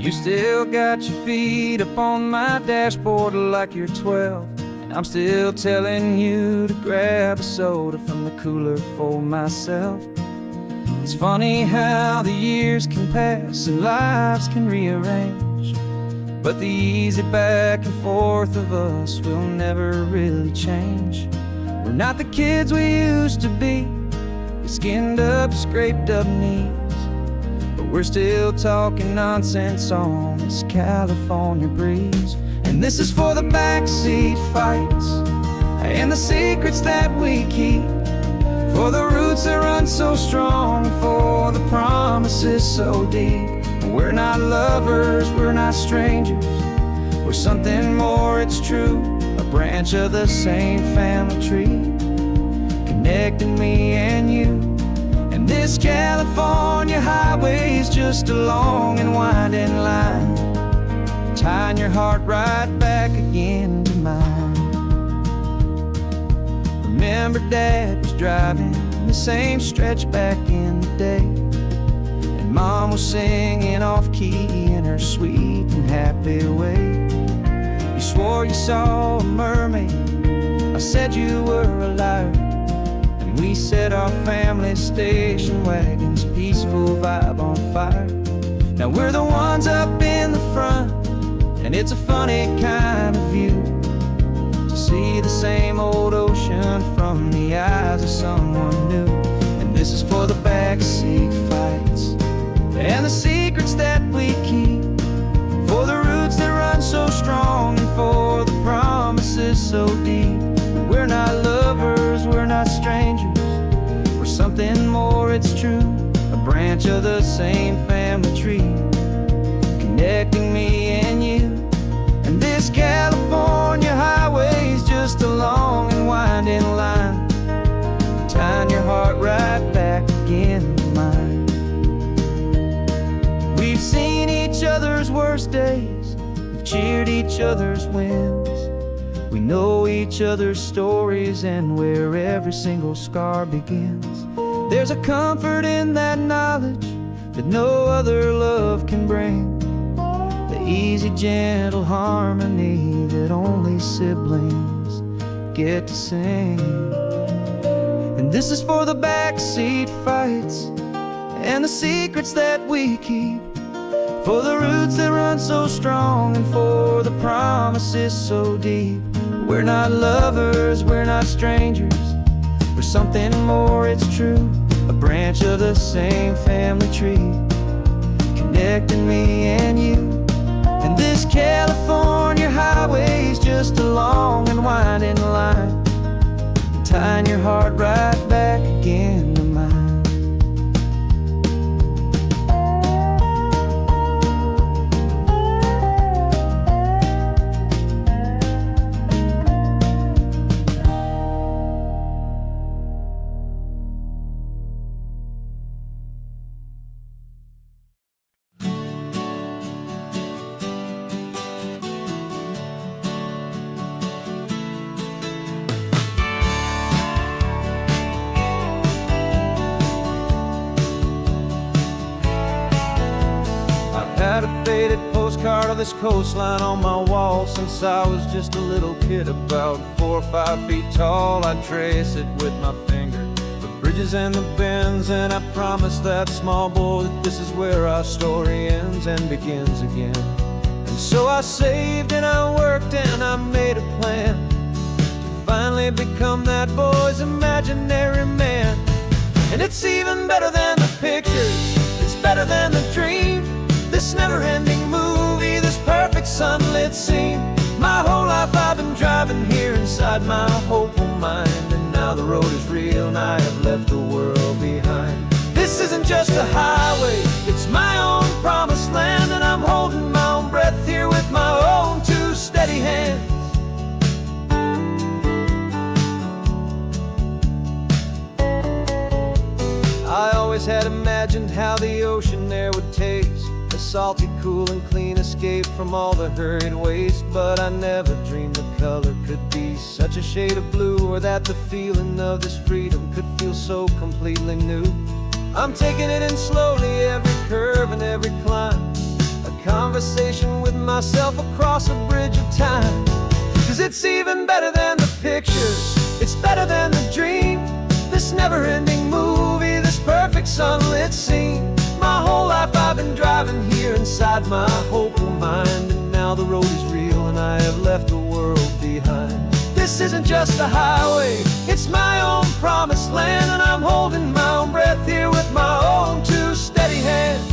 You still got your feet up on my dashboard like you're 12, and I'm still telling you to grab a soda from the cooler for myself. It's funny how the years can pass and lives can rearrange, but the easy back and forth of us will never really change. We're not the kids we used to be, with skinned up, scraped up knees, but we're still talking nonsense on this California breeze. And this is for the backseat fights and the secrets that we keep, for the roots that run so strong, for the promises so deep. We're not lovers, we're not strangers, we're something more, it's true. A branch of the same family tree, connecting me and you. And this California highway is just a long and winding line, tying your heart right back again to mine. Remember Dad was driving the same stretch back in the day, and Mom was singing off-key in her sweet and happy way. You swore you saw a mermaid, I said you were a liar, and we set our family station wagon's peaceful vibe on fire. Now we're the ones up in the front, and it's a funny kind of view to see the same old ocean from the eyes of someone new. And this is for the backseat fights and the secrets that we keep, for the roots that run so strong, and for the promises so deep. We're not lovers, we're not strangers, we're something more, it's true. A branch of the same family tree, connecting me and you. And this California highway is just a long and winding line, tying your heart right back again to mine. We've seen each other's worst days, we've cheered each other's wins, we know each other's stories and where every single scar begins. There's a comfort in that knowledge that no other love can bring, the easy, gentle harmony that only siblings get to sing. And this is for the backseat fights and the secrets that we keep, for the roots that run so strong, and for the promises so deep. We're not lovers, we're not strangers, we're something more, it's true. A branch of the same family tree, connecting me and you. And this California highway is just a long and winding line, tying your heart right back again to mine. Had a faded postcard of this coastline on my wall since I was just a little kid, about 4 or 5 feet tall. I trace it with my finger, the bridges and the bends, and I promise that small boy that this is where our story ends and begins again. And so I saved and I worked and I made a plan to finally become that boy's imaginary man. And it's even better than the pictures, it's better than the dream, this never-ending movie, this perfect sunlit scene. My whole life I've been driving here inside my hopeful mind, and now the road is real and I have left the world behind. This isn't just a highway, it's my own promised land, and I'm holding my own breath here with my own 2 steady hands. I always had imagined how the ocean there would taste, a salty, cool and clean escape from all the hurried waste. But I never dreamed the color could be such a shade of blue, or that the feeling of this freedom could feel so completely new. I'm taking it in slowly, every curve and every climb, a conversation with myself across a bridge of time. 'Cause it's even better than the pictures, it's better than the dream. This never-ending movie, this perfect sunlit scene. My whole life I've been driving here inside my hopeful mind, and now the road is real and I have left the world behind. This isn't just a highway, it's my own promised land, and I'm holding my own breath here with my own two steady hands.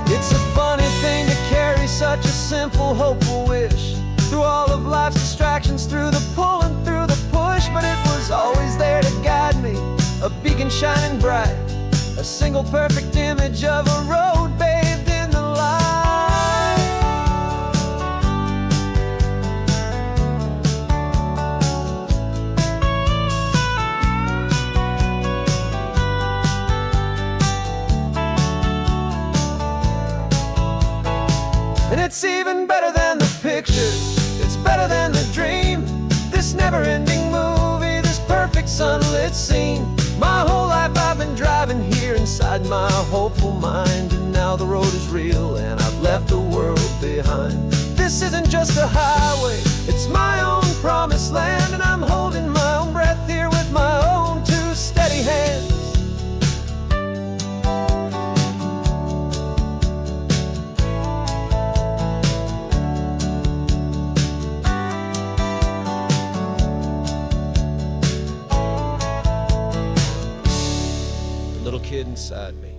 It's a funny thing to carry such a simple, hopeful wish through all of life's distractions, through the pull and through the push. But it was always there to guide me, a beacon shining bright, a single perfect image of a road bathed in the light. And it's even better than the pictures, it's better than the dream. This never-ending movie, this perfect sunlit scene. My whole life I've been driving here inside my hopeful mind, and now the road is real and I've left the world behind. This isn't just a highway, it's my own promised land, and I'm holding my own breath here with my own two steady hands. Little kid inside me.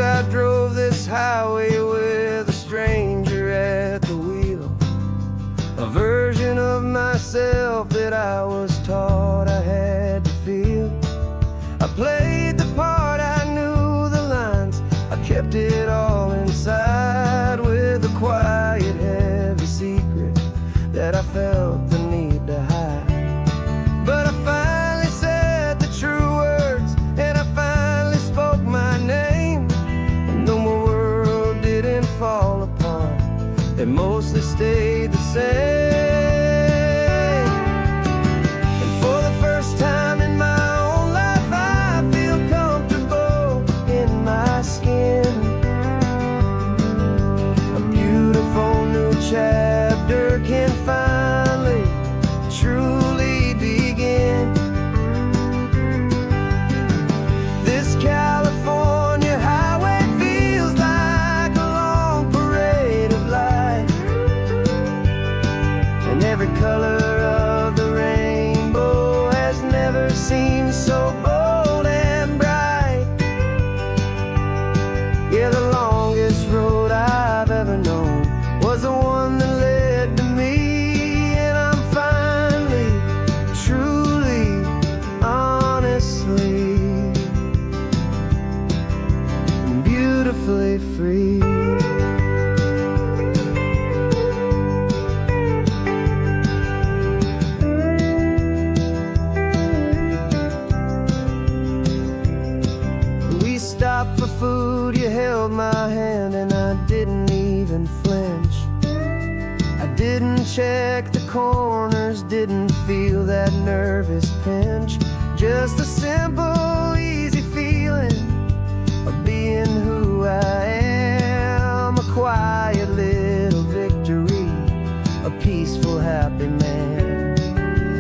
I drove this highway with a stranger at the wheel, a version of myself that I was taught I had to feel. I played the part, I knew the lines, I kept it all inside with a quiet, heavy secret that I felt the need to hide. But I finally said the true words, and I finally spoke my name. Fall apart, they mostly stayed the same. And for the first time in my own life, I feel comfortable in my skin. A beautiful new chapter can finally truly begin. This California highway feels like a long parade of light, and every color of the rainbow has never seemed so bold and bright. Yeah, the longest road I've ever known was the one that led to me, and I'm finally, truly, honestly, beautifully free. We stopped for food, you held my hand, and I didn't even flinch. I didn't check the corners, didn't feel that nervous pinch. Just a simple, easy feeling of being who I am. A quiet little victory, a peaceful, happy man.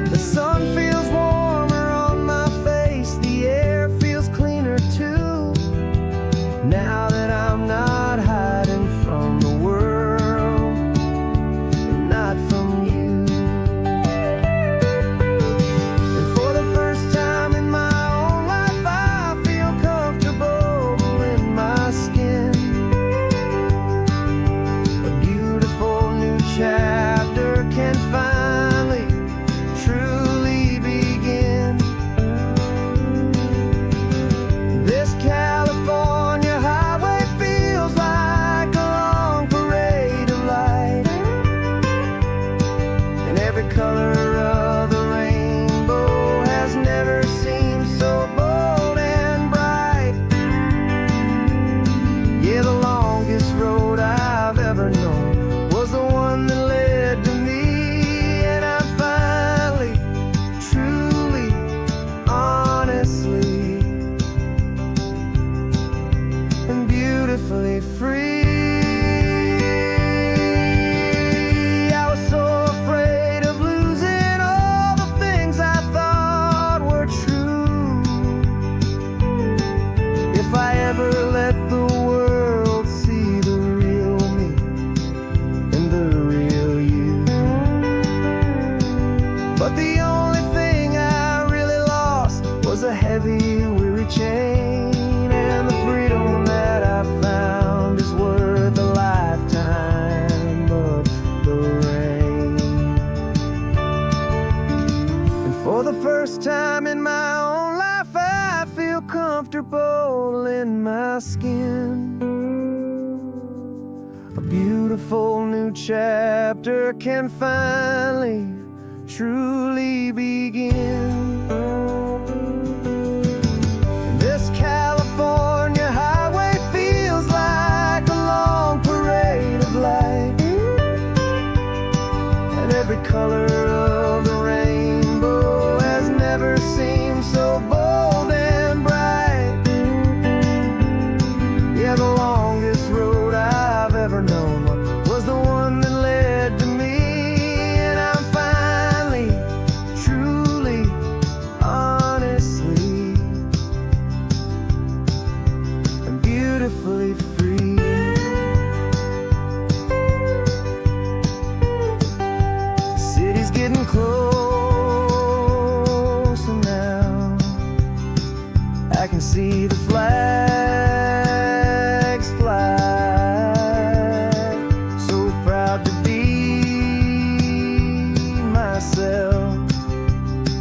The sun feels warmer on my face, the air feels cleaner too, now that I'm not hiding from the world, and not from you. And for the first time in my own life, I feel comfortable in my skin. A beautiful new chapter can find first time in my own life I feel comfortable in my skin. A beautiful new chapter can finally, truly begin. This California highway feels like a long parade of light, and every color of the rainbow has never seemed so bold and bright. Yeah, the longest road I've ever known was the one that led to me, and I'm finally, truly, honestly, and beautifully free. The city's getting closer now. I can see the flags fly. So proud to be myself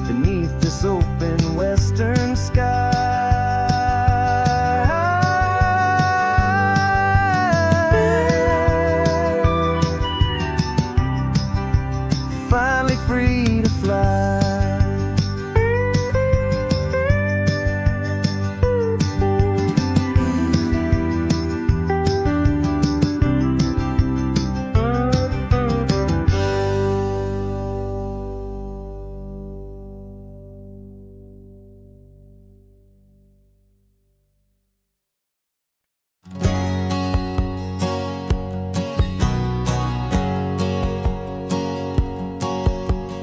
beneath this open western sky. Finally free to fly.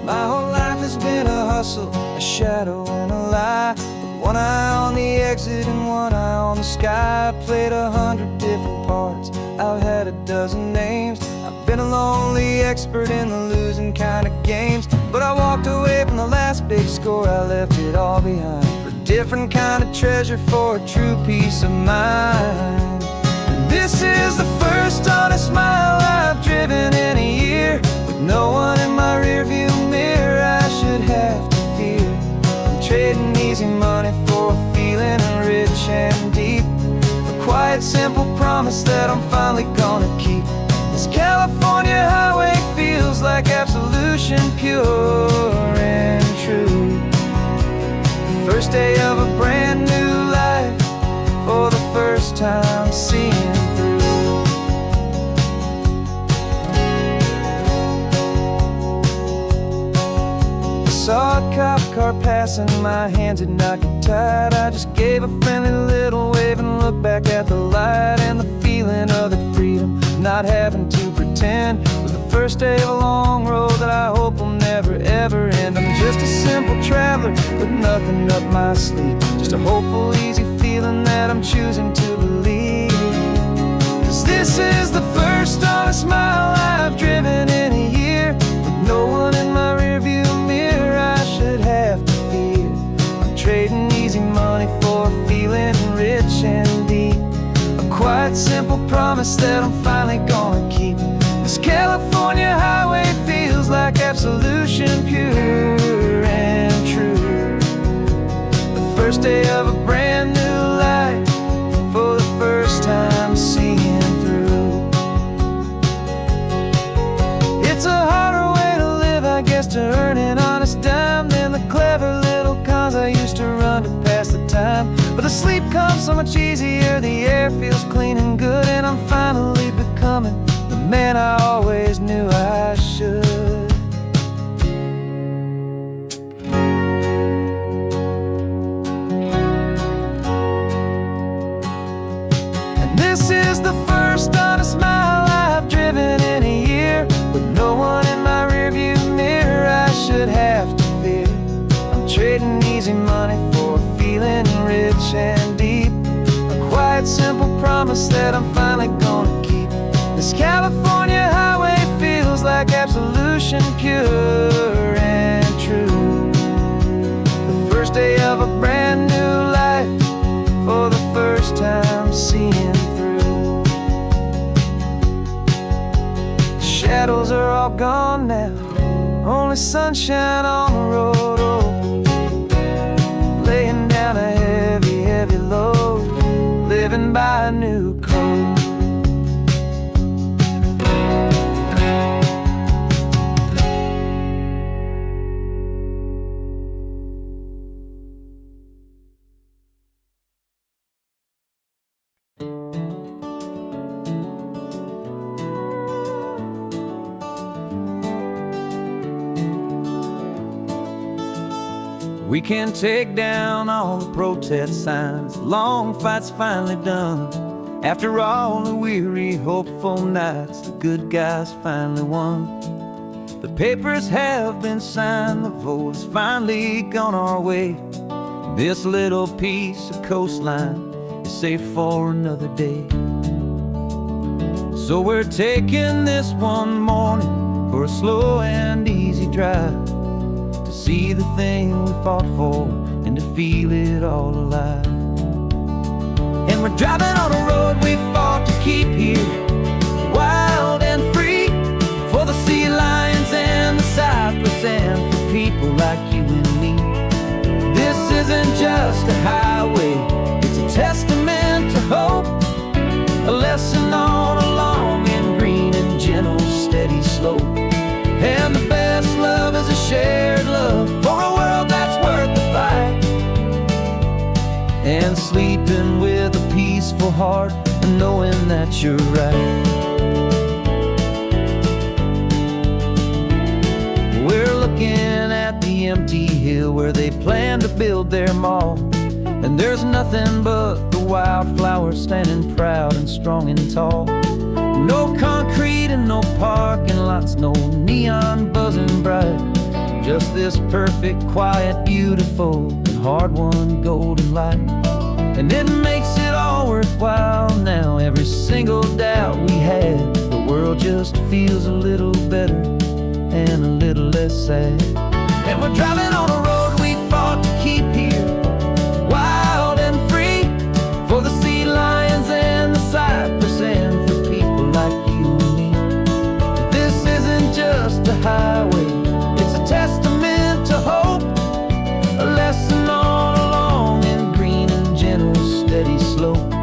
My whole life has been a hustle, a shadow and a lie, with one eye on the exit and one eye on the sky. I played 100 different parts, I've had a dozen names. I've been a lonely expert in the losing kind of games, but I walked away from the last big score. I left it all behind for a different kind of treasure, for a true peace of mind. And this is the first honest mile I've driven in a year, with no one in my rearview mirror I should have to fear. I'm trading easy money for a feeling rich and deep, a quiet, simple promise that I'm finally gonna keep. This California highway feels like absolution, pure and true. The first day of a brand new life, for the first time seeing through. Saw a cop car passing, my hands had not got tied. I just gave a friendly little wave and looked back at the light, and the feeling of the freedom, not having to pretend, was the first day of a long road that I hope will never ever end. I'm just a simple traveler with nothing up my sleeve, just a hopeful, easy feeling that I'm choosing to believe. 'Cause this is the first honest mile I've driven in a year, with no one in my rearview mirror I should have to fear. I'm trading easy money for a feeling rich and deep, a quiet, simple promise that I'm finally gonna keep. This California highway feels like absolution, pure and true. The first day of a brand new life, for the first time seeing through. It's a harder way to live, I guess, to earn an honest dime than the clever little cons I used to run to pass the time. But the sleep comes so much easier, the air feels clean and good, and I'm finally becoming the man I always knew I should. And this is the first honest mile I've driven in a year, with no one in my rearview mirror I should have to fear. I'm trading easy money for a feeling rich and deep, a quiet, simple promise that I'm finally gonna keep. This California highway feels like absolution, pure and true. The first day of a brand new life, for the first time seeing through. The shadows are all gone now, only sunshine on the road. Oh, buy a new coat. We can take down all the protest signs. Long fight's finally done. After all the weary, hopeful nights, the good guys finally won. The papers have been signed, the vote has finally gone our way. This little piece of coastline is safe for another day. So we're taking this one morning for a slow and easy drive, to see the thing we fought for and to feel it all alive. And we're driving on a road we fought to keep here, wild and free, for the sea lions and the cypress and for people like you and me. This isn't just a highway, it's a testament to hope, a lesson on a long and green and gentle steady slope. And the best love is a shared love for a world that's worth the fight, and sleeping with a peaceful heart and knowing that you're right. We're looking at the empty hill where they plan to build their mall, and there's nothing but the wildflowers standing proud and strong and tall. No concrete and no parking lots, no neon buzzing bright, just this perfect, quiet, beautiful, and hard-won golden light. And it makes it all worthwhile now, every single doubt we had. The world just feels a little better and a little less sad. And we're driving on a road we fought to keep here, wild and free, for the sea lions and the cypress and for people like you and me. This isn't just a highway, it's a testament to hope, a lesson on a long and green and gentle steady slope.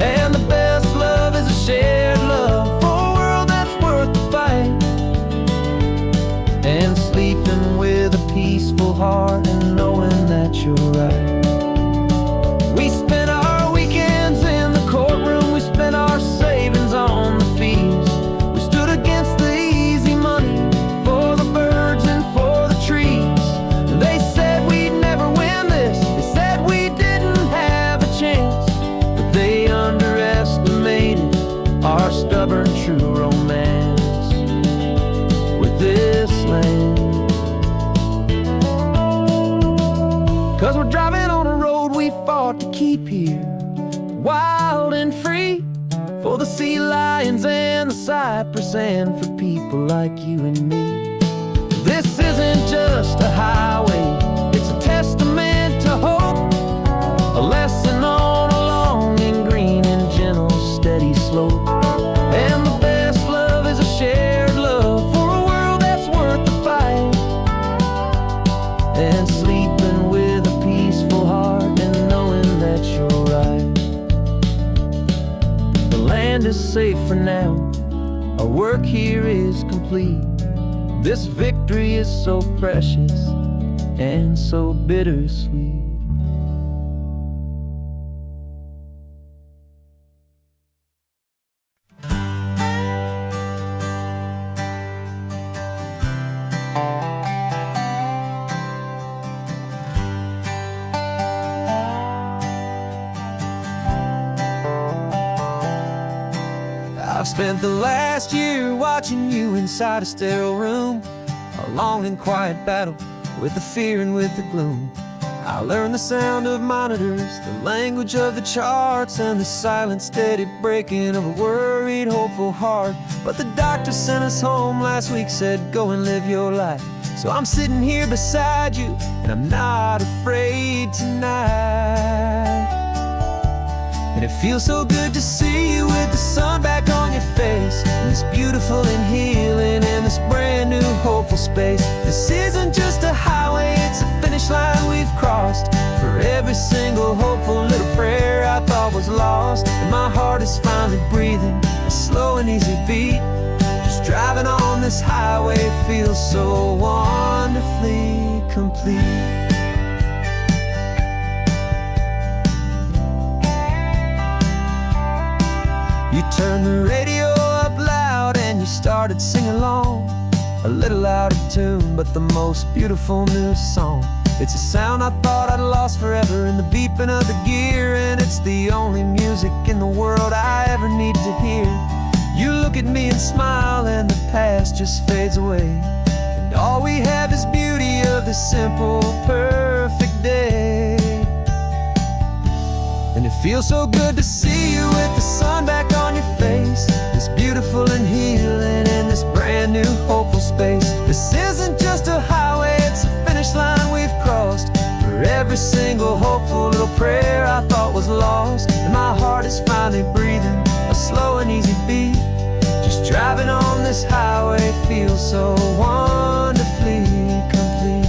And the best love is a shared love for a world that's worth the fight, and sleeping with a peaceful heart and knowing that you're right. We spent our weekends in the courtroom, we spent our savings on the fees. We stood against the easy money for the birds and for the trees. They said we'd never win this, they said we didn't have a chance, but they underestimated our stubborn true romance with this land. 'Cause we're driving on a road we fought to keep here, wild and free, for the sea lions and the cypress and for people like you and me. This isn't just a highway, it's a testament to hope, a lesson on a long and green and gentle steady slope. And the best love is a shared love for a world that's worth the fight, and sleeping with a peaceful heart and knowing that you're right. The land is safe for now, our work here is complete. This victory is so precious and so bittersweet. I've spent the last year watching you inside a sterile room, a long and quiet battle with the fear and with the gloom. I learned the sound of monitors, the language of the charts, and the silent, steady breaking of a worried, hopeful heart. But the doctor sent us home last week, said, go and live your life. So I'm sitting here beside you, and I'm not afraid tonight. And it feels so good to see you with the sun back on your face, and this beautiful and healing in this brand new hopeful space. This isn't just a highway, it's a finish line we've crossed, for every single hopeful little prayer I thought was was lost, and my heart is finally breathing a slow and easy beat. Just driving on this highway feels so wonderfully complete. You turned the radio up loud and you started singing along, a little out of tune, but the most beautiful new song. It's a sound I thought I'd lost forever in the beeping of the gear, and it's the only music in the world I ever need to hear. You look at me and smile, and the past just fades away, and all we have is beauty of this simple, perfect day. And it feels so good to see you with the sun back on your face, this beautiful and healing in this brand new hopeful space. This isn't just a highway, it's a finish line we've crossed. For every single hopeful little prayer I thought was lost, and my heart is finally breathing a slow and easy beat. Just driving on this highway feels so wonderfully complete.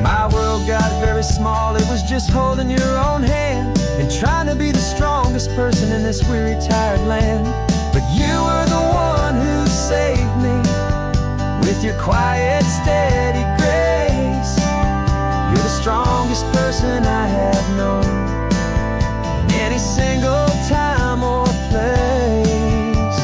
My world got very small, it was just holding your own hand and trying to be the strongest person in this weary, tired land. But you were the one who saved me with your quiet, steady grace. You're the strongest person I have known in any single time or place.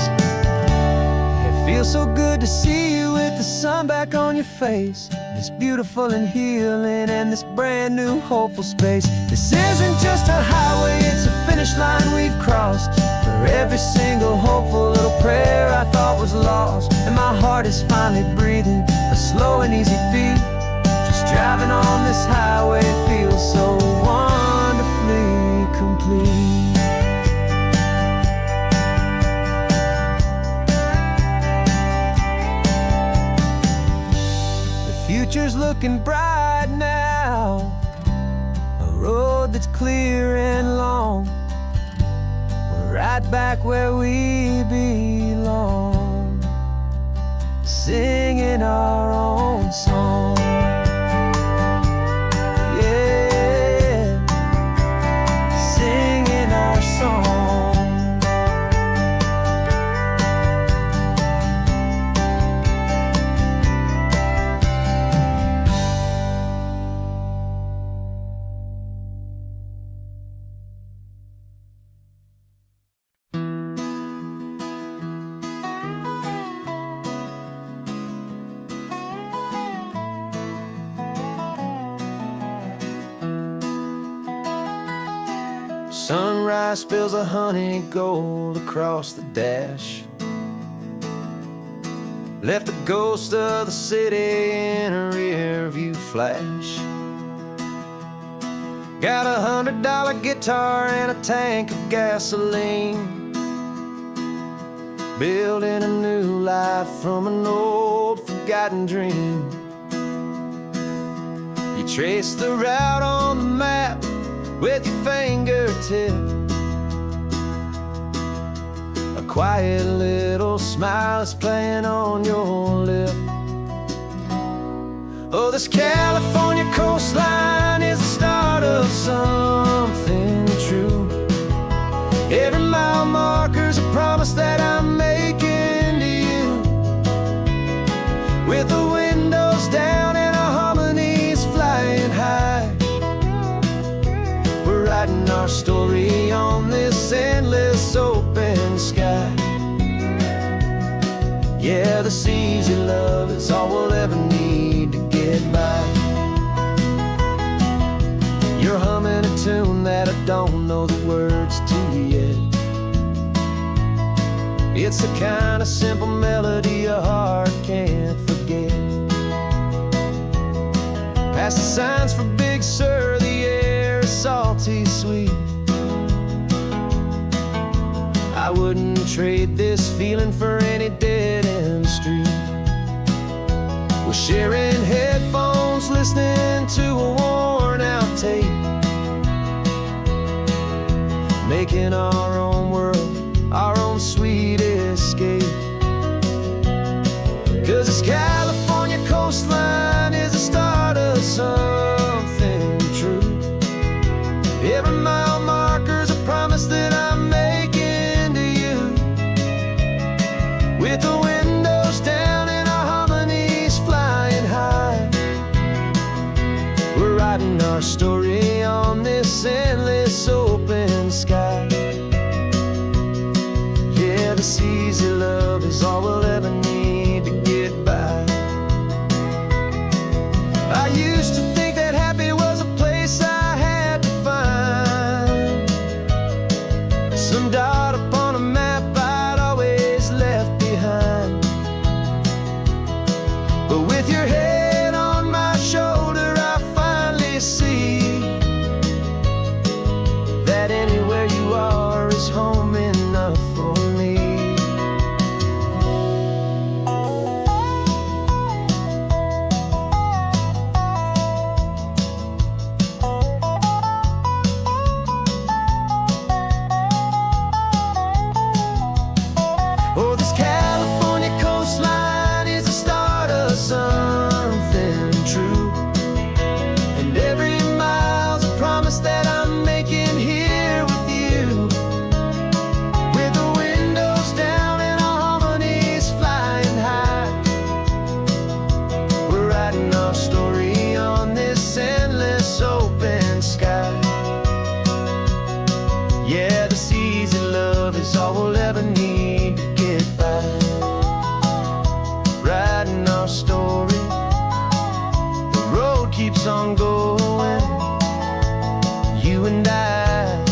It feels so good to see you with the sun back on your face, this beautiful and healing and this brand new hopeful space. This isn't just a highway, it's a finish line we've crossed. For every single hopeful little prayer I thought was lost, and my heart is finally breathing a slow and easy beat. Just driving on this highway feels so wonderfully complete. Future's looking bright now, a road that's clear and long. We're right back where we belong, singing our own song. Yeah, singing our song. Sunrise spills a honey gold across the dash, left the ghost of the city in a rear view flash. Got $100 guitar and a tank of gasoline, building a new life from an old forgotten dream. You trace the route on the map with your fingertip, a quiet little smile is playing on your lip. Oh, this California coastline is the start of something true. Every mile marker's a promise that I'm making to you, with the windows down and our harmonies flying high. We're writing our story on this endless open sky. Yeah, the seas you love is all we'll ever need to get by. You're humming a tune that I don't know the words to yet. It's the kind of simple melody a heart can't forget. Past the signs for Big Sur, the air is salty sweet. I wouldn't trade this feeling for any dead-end street. We're sharing headphones, listening to a worn-out tape, making our own world, our own sweet escape. 'Cause this California coastline is the start of something true. with the windows down and our harmonies flying high. We're writing our story on this endless open sky. Yeah, this easy love is all we'll ever need to get by. I used to think that happy was a place I had to find, some dot upon a map I'd always left behind. But with your head on my shoulder, I finally see that anywhere you are is home enough for me. Oh, this California coastline is the start of something true, and every mile's a promise that I'm making here with you. With the windows down and our harmonies flying high, we're writing our story on this endless open sky. Yeah, this easy love is all we'll ever need to get by. Writing our story, the road keeps on going, you and I.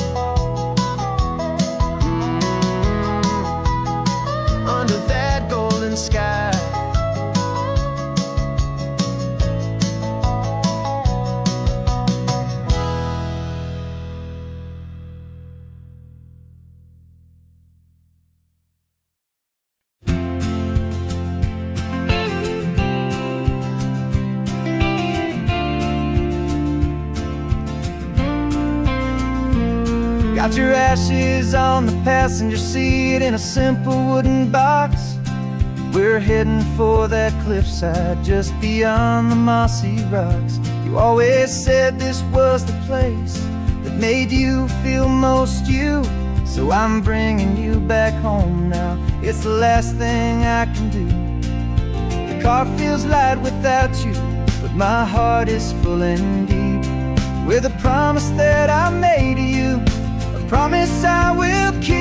Under that golden sky. Got your ashes on the passenger seat in a simple wooden box. We're heading for that cliffside just beyond the mossy rocks. You always said this was the place that made you feel most you, so I'm bringing you back home now. It's the last thing I can do. The car feels light without you, but my heart is full and deep with a promise that I made to you, a promise I will keep.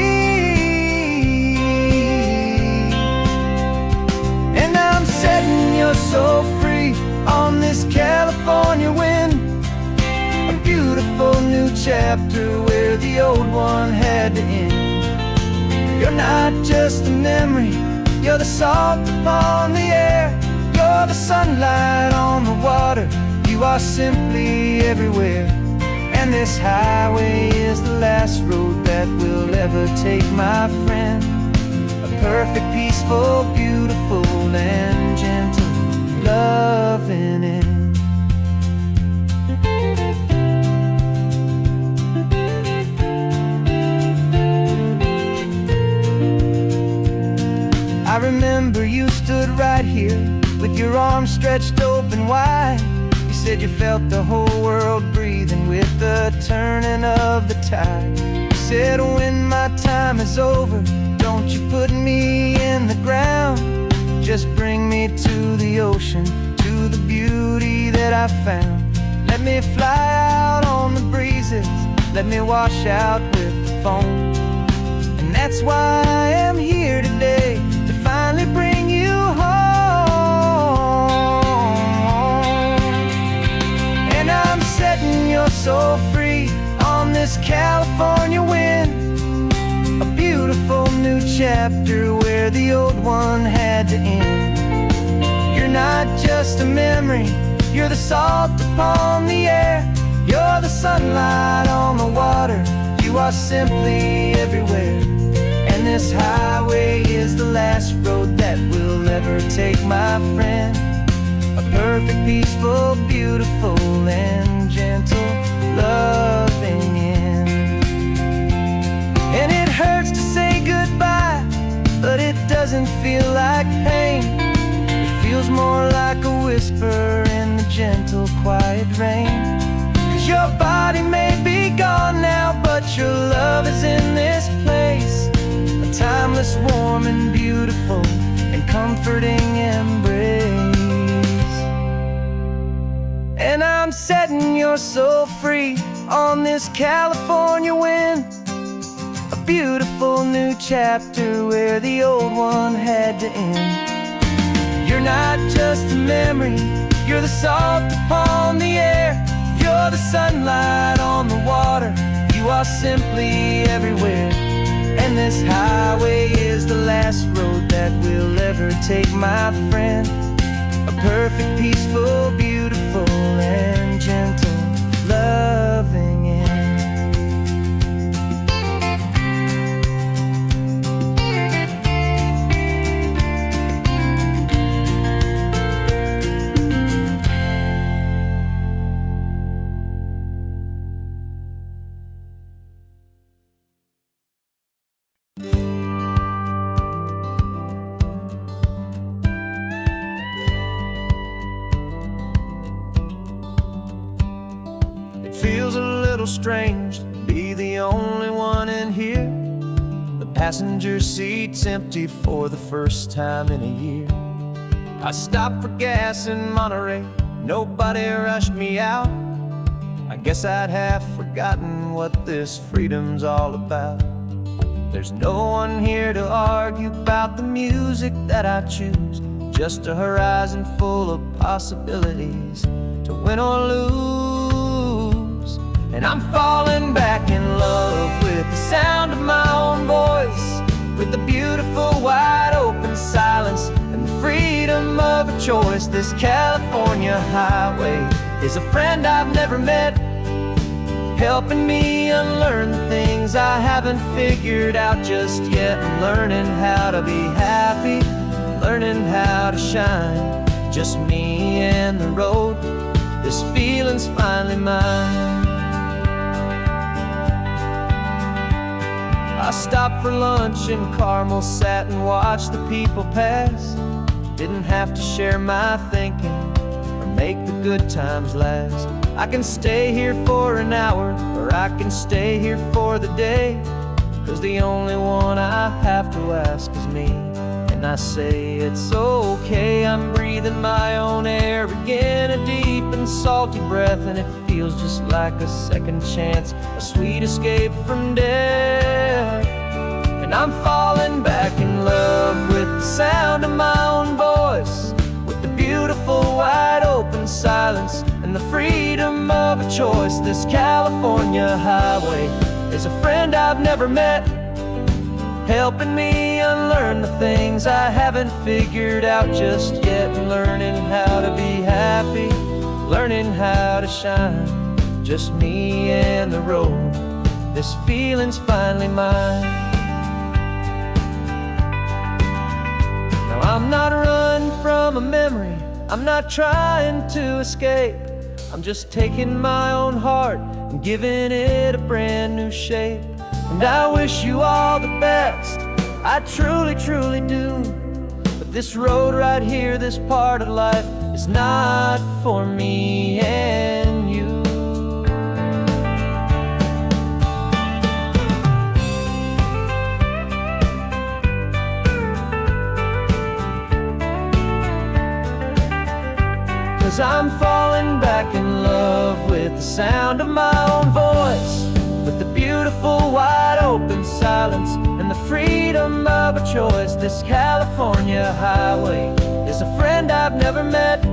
And I'm setting your soul free on this California wind, a beautiful new chapter where the old one had to end. You're not just a memory, you're the salt upon the air, you're the sunlight on the water, you are simply everywhere. And this highway is the last road that we'll ever take, my friend. A perfect, peaceful, beautiful, and gentle loving end. I remember you stood right here with your arms stretched open wide. You said you felt the whole world breathing with the turning of the tide. You said when my time is over, don't you put me in the ground, just bring me to the ocean, to the beauty that I found. Let me fly out on the breezes, let me wash out with the foam. And that's why I am here today, to finally bring you home. And I'm setting your soul free on this California wind, a beautiful new chapter where the old one had to end. You're not just a memory, you're the salt upon the air, you're the sunlight on the water, you are simply everywhere. And this highway is the last road that we'll ever take, my friend. A perfect, peaceful, beautiful, and gentle loving end. And it hurts to say goodbye, but it doesn't feel like pain. It feels more like a whisper in the gentle, quiet rain. 'Cause your body may be gone now, but your love is in this place, a timeless, warm, and beautiful comforting embrace. And I'm setting your soul free on this California wind, a beautiful new chapter where the old one had to end. You're not just a memory, you're the salt upon the air, you're the sunlight on the water, you are simply everywhere. And this highway is the last road that we'll ever take, my friend. A perfect, peaceful, beautiful, and gentle, loving end. Feels a little strange to be the only one in here. The passenger seat's empty for the first time in a year. I stopped for gas in Monterey, nobody rushed me out. I guess I'd have forgotten what this freedom's all about. There's no one here to argue about the music that I choose, just a horizon full of possibilities to win or lose. And I'm falling back in love with the sound of my own voice, with the beautiful wide open silence and the freedom of a choice. This California highway is a friend I've never met, helping me unlearn the things I haven't figured out just yet. I'm learning how to be happy, learning how to shine, just me and the road. This feeling's finally mine. I stopped for lunch in Carmel, sat and watched the people pass. Didn't have to share my thinking or make the good times last. I can stay here for an hour, or I can stay here for the day, 'cause the only one I have to ask is me. And I say it's okay, I'm breathing my own air again, a deep and salty breath, and it feels just like a second chance, a sweet escape from death. And I'm falling back in love with the sound of my own voice, with the beautiful wide open silence and the freedom of a choice. This California highway is a friend I've never met, helping me unlearn the things I haven't figured out just yet. Learning how to be happy, learning how to shine, just me and the road. This feeling's finally mine. Now I'm not running from a memory, I'm not trying to escape, I'm just taking my own heart and giving it a brand new shape. And I wish you all the best, I truly, truly do. But this road right here, this part of life, is not for me and you. Cause I'm falling back in love with the sound of my own voice, with the beautiful wide open silence and the freedom of a choice. This California highway is a friend I've never met,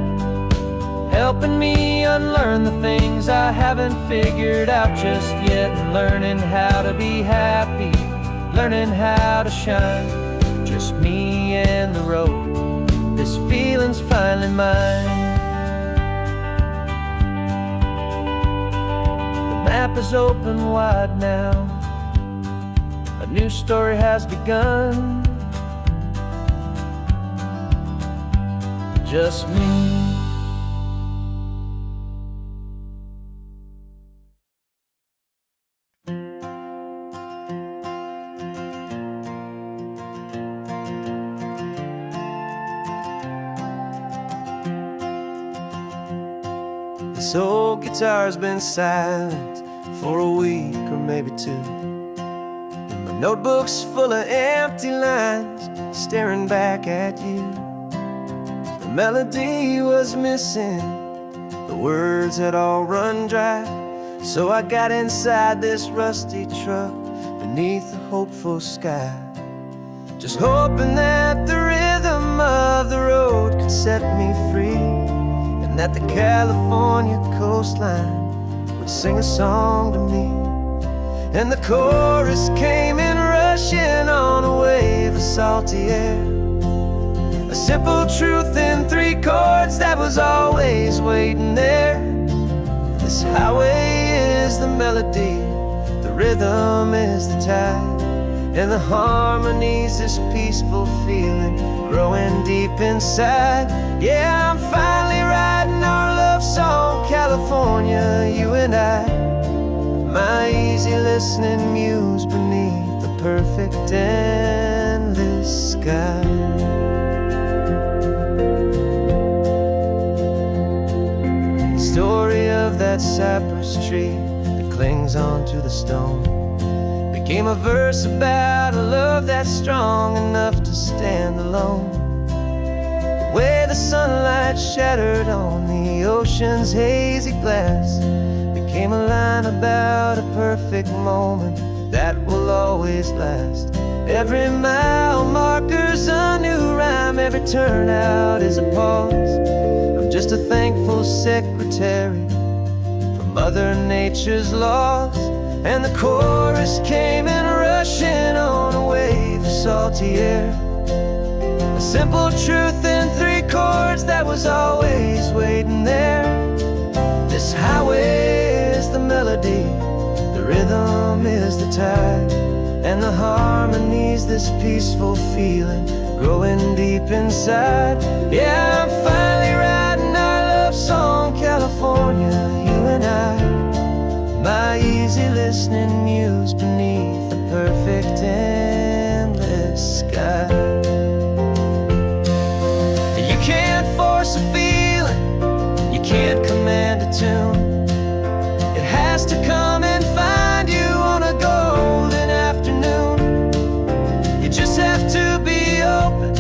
helping me unlearn the things I haven't figured out just yet. And learning how to be happy, learning how to shine, just me and the road. This feeling's finally mine. The map is open wide now, a new story has begun, just me. This old guitar's been silent for a week or maybe two, and my notebook's full of empty lines staring back at you. melody was missing, the words had all run dry. So I got inside this rusty truck beneath the hopeful sky, just hoping that the rhythm of the road could set me free, and that the California coastline would sing a song to me. And the chorus came in rushing on a wave of salty air, a simple truth in 3 chords that was always waiting there. This highway is the melody, the rhythm is the tide, and the harmony's this peaceful feeling growing deep inside. Yeah, I'm finally writing our love song, California, you and I, my easy listening muse beneath the perfect endless sky. Story of that cypress tree that clings onto the stone became a verse about a love that's strong enough to stand alone. The way the sunlight shattered on the ocean's hazy glass became a line about a perfect moment that will always last. Every mile marker's a new rhyme, every turnout is a pause. I'm just a thankful secretary for Mother Nature's laws. And the chorus came in rushing on a wave of salty air, a simple truth in 3 chords that was always waiting there. This highway is the melody, the rhythm is the tide, and the harmony's this peaceful feeling growing deep inside. Yeah, I'm finally writing our love song, California, you and I, my easy listening muse beneath the perfect endless sky. You can't force a feeling, you can't command a tune. It has to come and find you on a golden afternoon. You just have to be open,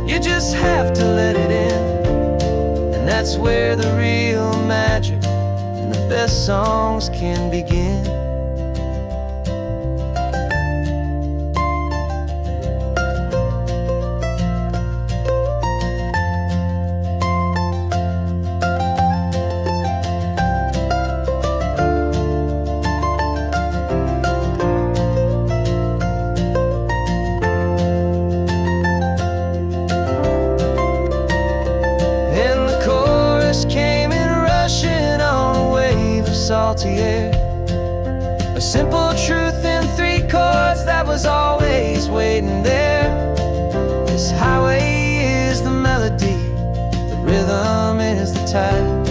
you just have to let it in, and that's where the real magic and the best songs can begin. Salty air, a simple truth in 3 chords that was always waiting there. This highway is the melody, the rhythm is the tide,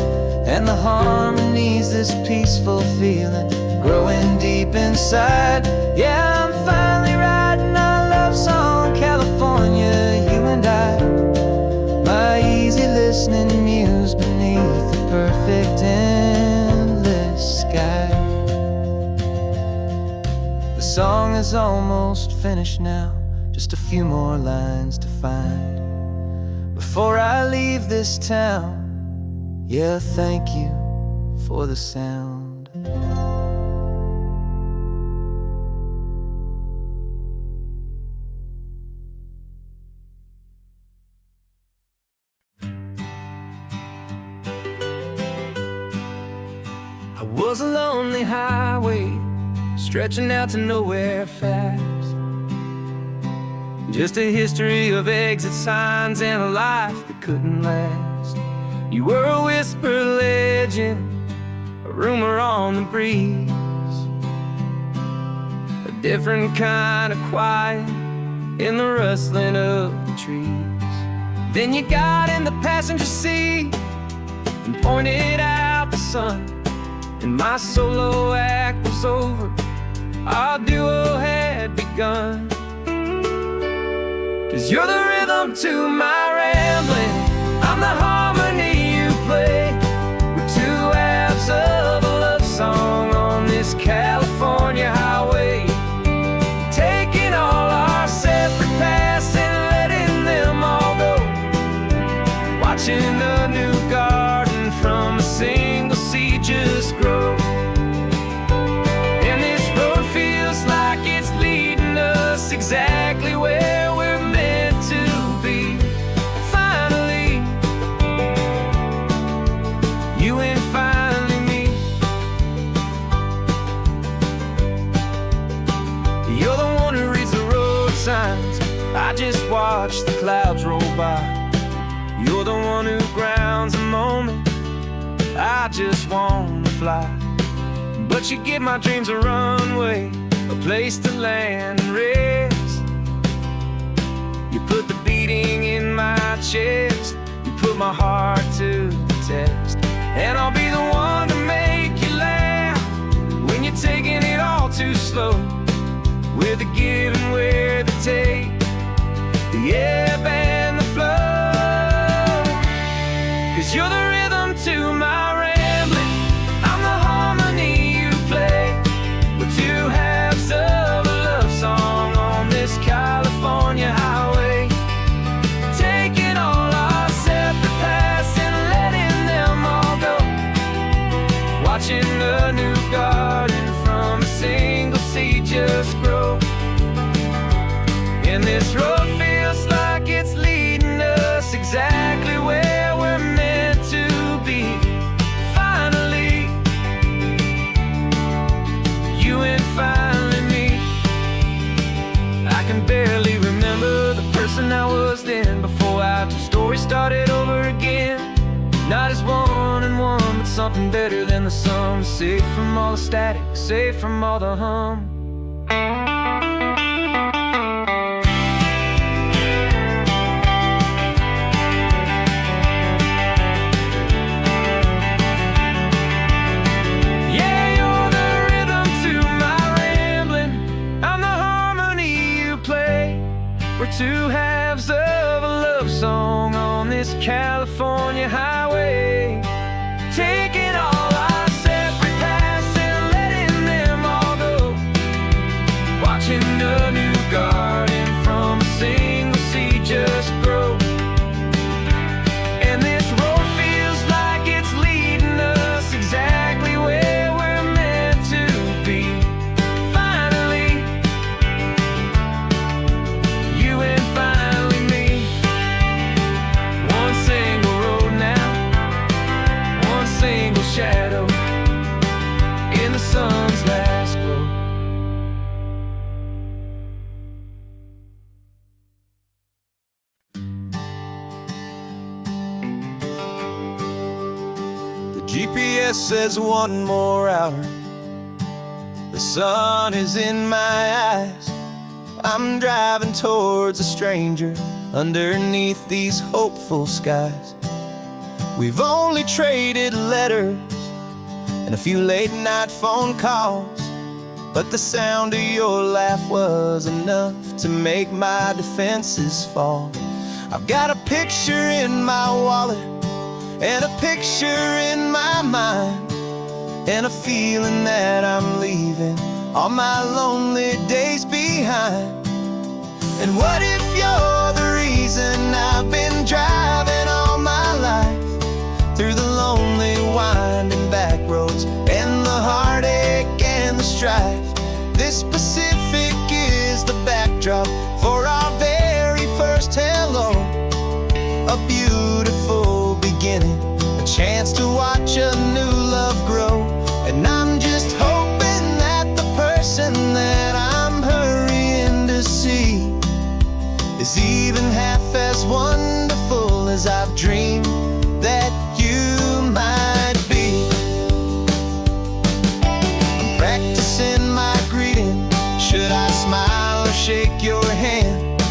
and the harmony's this peaceful feeling growing deep inside. Yeah, I'm finally writing our love song, California, you and I, my easy listening muse beneath the perfect endless sky. The song is almost finished now, just a few more lines to find before I leave this town. Yeah, thank you for the sound. I was a lonely highway stretching out to nowhere fast, just a history of exit signs and a life that couldn't last. You were a whisper legend, a rumor on the breeze, a different kind of quiet in the rustling of the trees. Then you got in the passenger seat and pointed out the sun, and my solo act was over, our duo had begun. 'Cause you're the rhythm to my rambling, I'm the harmony you play. We're 2 halves of a love song on this California highway, taking all our separate paths and letting them all go, watching I just wanna fly. But you give my dreams a runway, a place to land and rest. You put the beating in my chest, you put my heart to the test. And I'll be the one to make you laugh when you're taking it all too slow. With the give and with the take, the ebb and the flow. 'Cause you're the rhythm to my rambling, I'm the harmony you play. We're two halves of a love song on this California highway, taking all our separate paths and letting them all go. Watching a new garden from a single seed just grow. And this road feels like it's leading us exactly where we're meant to be. Finally, you and finally me. I can barely remember the person I was then, before our two stories started over again. Not as one and one, but something better than the sum. Safe from all the static, safe from all the hum. We're two halves of a love song on this California highway, taking all our separate paths and letting them all go. Watching a new garden from a single seed just grow. And this road feels like it's leading us exactly where we're meant to be. Finally, you and finally me. One single road now, one single shadow in the sun's last glow. The GPS says one more hour. The sun is in my eyes. I'm driving towards a stranger underneath these hopeful skies. We've only traded letters and a few late night phone calls, but the sound of your laugh was enough to make my defenses fall. I've got a picture in my wallet and a picture in my mind, and a feeling that I'm leaving all my lonely days behind. And what if you're the reason I've been driving all my life, through the lonely winding back roads and the heartache and the strife? This Pacific is the backdrop for our very first hello. A beautiful beginning, a chance to watch a new love grow. And I'm just hoping that the person that I'm hurrying to see is even half as wonderful as I've dreamed that you might be. I'm practicing my greeting. Should I smile or shake your hand?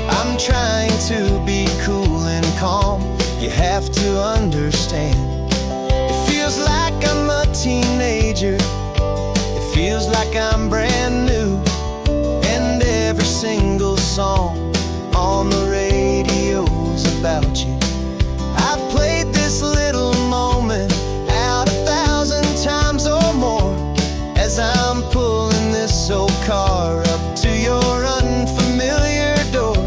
I'm trying to be cool and calm. You have to understand. It feels like I'm a teenager. It feels like I'm brand new. And every single song on the radio's about you. I've played this little moment out 1,000 times or more, as I'm pulling this old car up to your unfamiliar door.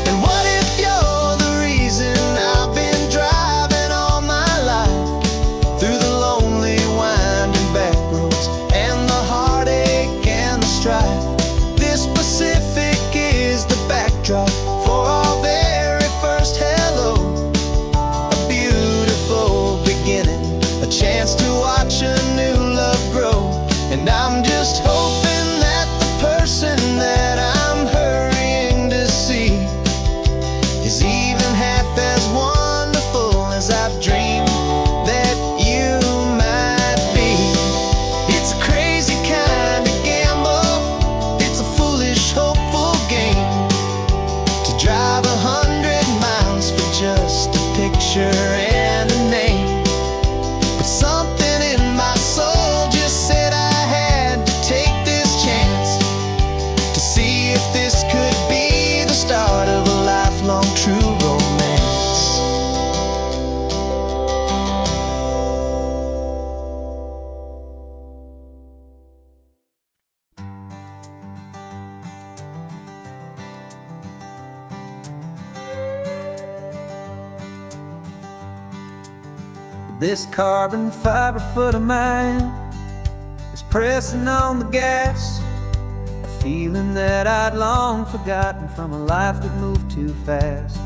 And what if you're the reason I've been driving all my life, through the lonely winding back roads and the heartache and the strife? This Pacific is true romance. This carbon fiber foot of mine is pressing on the gas, a feeling that I'd long forgotten from a life that moved too fast.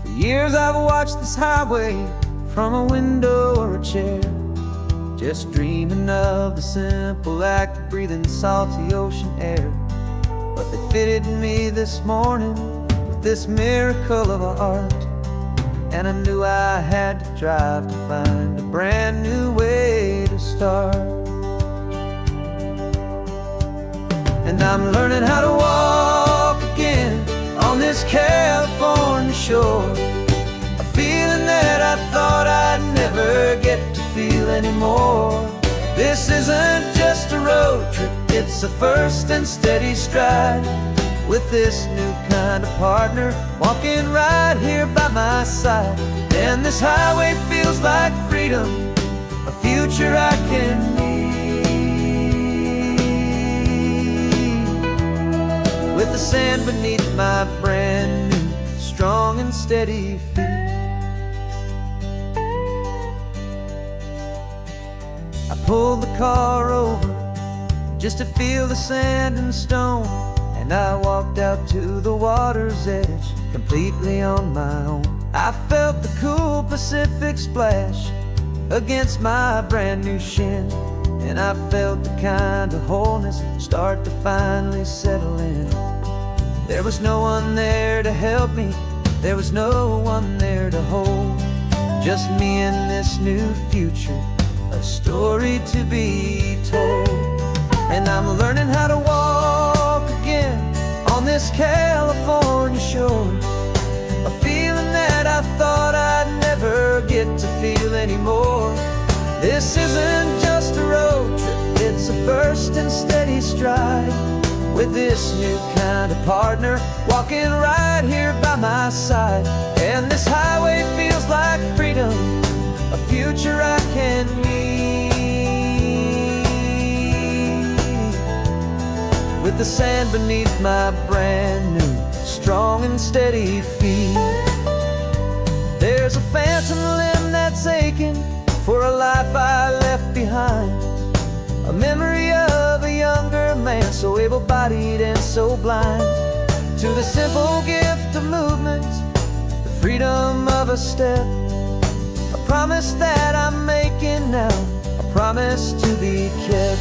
For years I've watched this highway from a window or a chair, just dreaming of the simple act of breathing salty ocean air. But they fitted me this morning with this miracle of art, and I knew I had to drive to find a brand new way to start. And I'm learning how to walk again on this California shore, a feeling that I thought I'd never get to feel anymore. This isn't just a road trip, it's a first and steady stride, with this new kind of partner walking right here by my side. And this highway feels like freedom, a future I can need, with the sand beneath my brand new strong and steady feet. I pulled the car over just to feel the sand and stone, and I walked out to the water's edge, completely on my own. I felt the cool Pacific splash against my brand new shin, and I felt the kind of wholeness start to finally settle in. There was no one there to help me, there was no one there to hold, just me and this new future, a story to be told. And I'm learning how to walk again on this California shore, a feeling that I thought I'd never get to feel anymore. This isn't just a road trip, it's a first and steady stride, with this new kind of partner walking right here by my side. And this highway feels like freedom, a future I can need, with the sand beneath my brand new strong and steady feet. There's a phantom limb that's aching for a life I left behind, a memory of a younger man so able-bodied and so blind, to the simple gift of movement, the freedom of a step, a promise that I'm making now, a promise to be kept.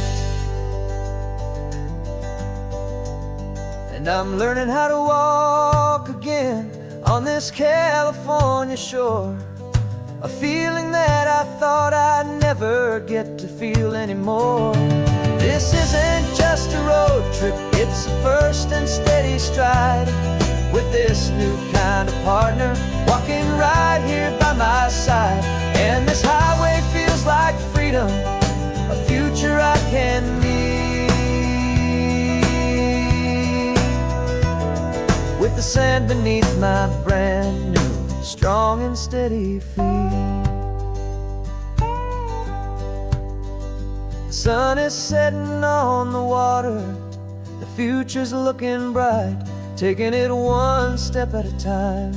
And I'm learning how to walk again on this California shore, a feeling that I thought I'd never get to feel anymore. This isn't just a road trip, it's a first and steady stride, with this new kind of partner walking right here by my side. And this highway feels like freedom, a future I can need, with the sand beneath my brand new strong and steady feet. The sun is setting on the water, the future's looking bright, taking it one step at a time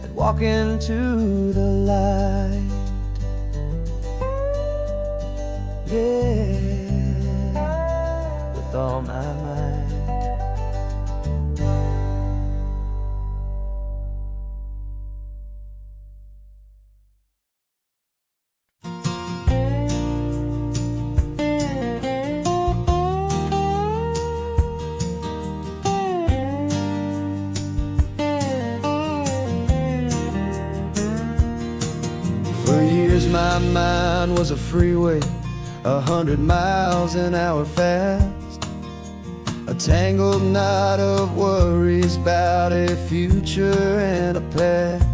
and walking to the light. Yeah, with all my might. For years my mind was a freeway, 100 miles an hour fast, a tangled knot of worries about a future and a past.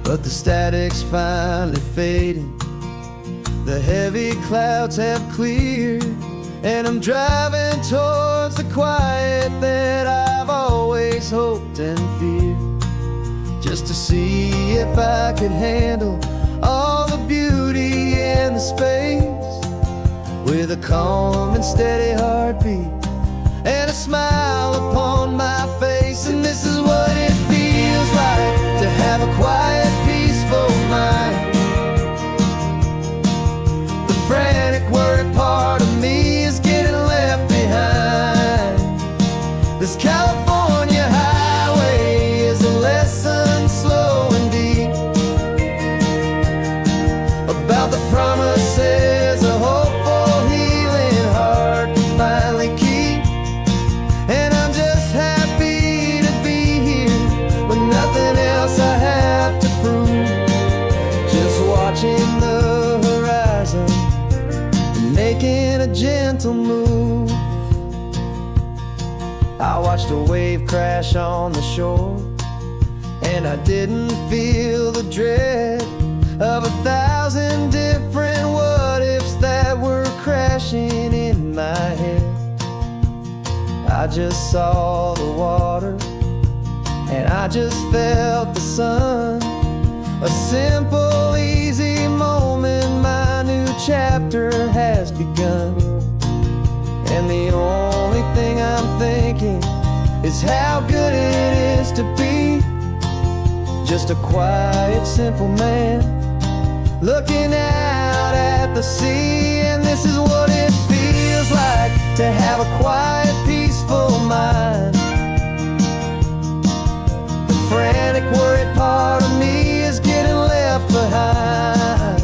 But the static's finally fading, the heavy clouds have cleared, and I'm driving towards the quiet that I've always hoped and feared. just to see if I could handle all the beauty in the space, with a calm and steady heartbeat and a smile upon my face. And this is what it feels like to have a quiet, peaceful mind. The frantic, worried part of me is getting left behind. This California highway is a lesson slow and deep about the promises a hopeful, healing heart can finally keep. And I'm just happy to be here with nothing else I have to prove, just watching the horizon and making a gentle move. I watched a wave crash on the shore, and I didn't feel the dread of 1,000 different what-ifs that were crashing in my head. I just saw the water, and I just felt the sun. A simple, easy moment, my new chapter has begun. And the only thing I'm thinking is how good it is to be just a quiet, simple man looking out at the sea. And this is what it feels like to have a quiet, peaceful mind. The frantic, worried part of me is getting left behind.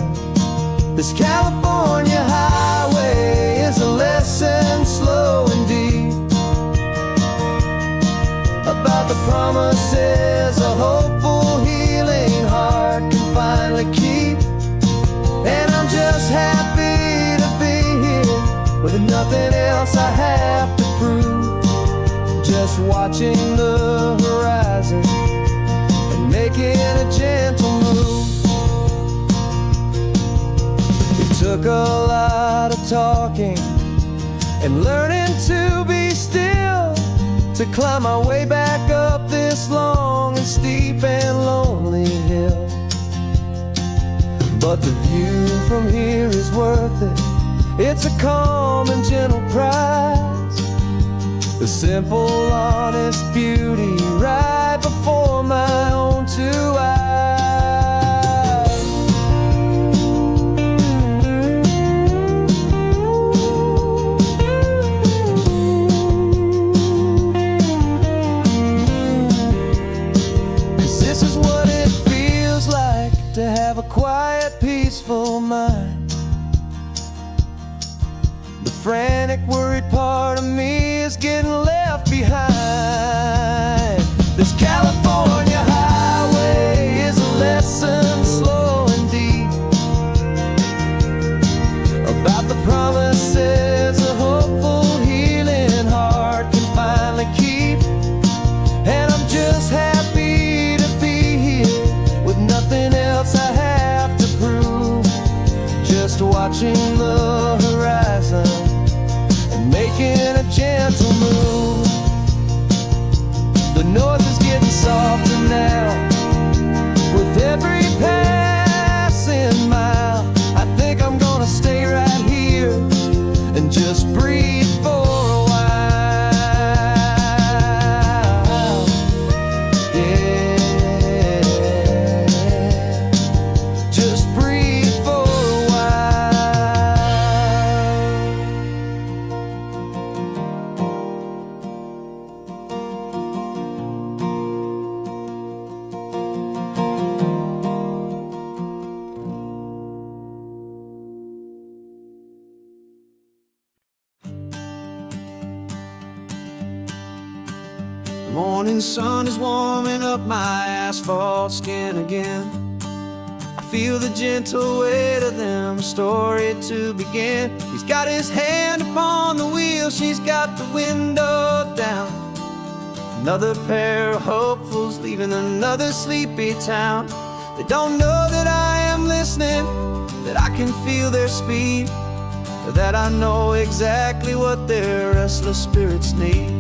This California highway is a lesson slow and deep about the promises a hopeful, healing heart can finally keep. And I'm just happy to be here with nothing else I have to prove, just watching the horizon and making a gentle move. It took a lot of talking and learning to be still to climb my way back up this long and steep and lonely hill. But the view from here is worth it. It's a calm and gentle prize, the simple, honest beauty right before my own two eyes. To have a quiet, peaceful mind. The frantic, worried part of me is getting left behind. This California highway is a lesson slow and deep about the promises a hopeful, healing heart can finally keep. And I'm just happy to be here with nothing else I have to prove, just watching the horizon and making a gentle move. The noise is getting softer now with every passing mile. I think I'm gonna stay right here and just breathe for a while. The morning sun is warming up my asphalt skin again. I feel the gentle weight of them, a story to begin. He's got his hand upon the wheel, she's got the window down. Another pair of hopefuls leaving another sleepy town. They don't know that I am listening, that I can feel their speed, or that I know exactly what their restless spirits need.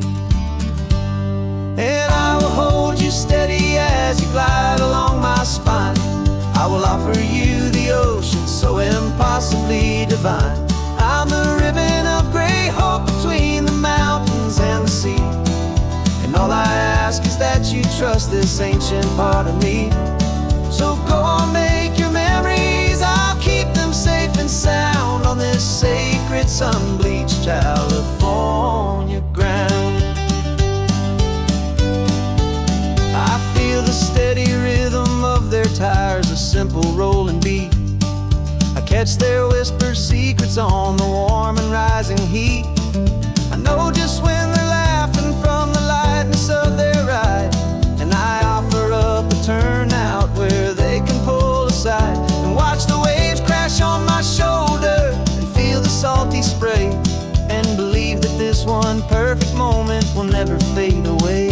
And I will hold you steady as you glide along offer you the ocean so impossibly divine. I'm the ribbon of gray hope between the mountains and the sea. And all I ask is that you trust this ancient part of me. So go on, make your memories, I'll keep them safe and sound on this sacred sun-bleached California ground. I feel the steady rhythm of their tires, a simple rolling beat. I catch their whispered secrets on the warm and rising heat. I know just when they're laughing from the lightness of their ride, and I offer up a turnout where they can pull aside and watch the waves crash on my shoulder and feel the salty spray, and believe that this one perfect moment will never fade away.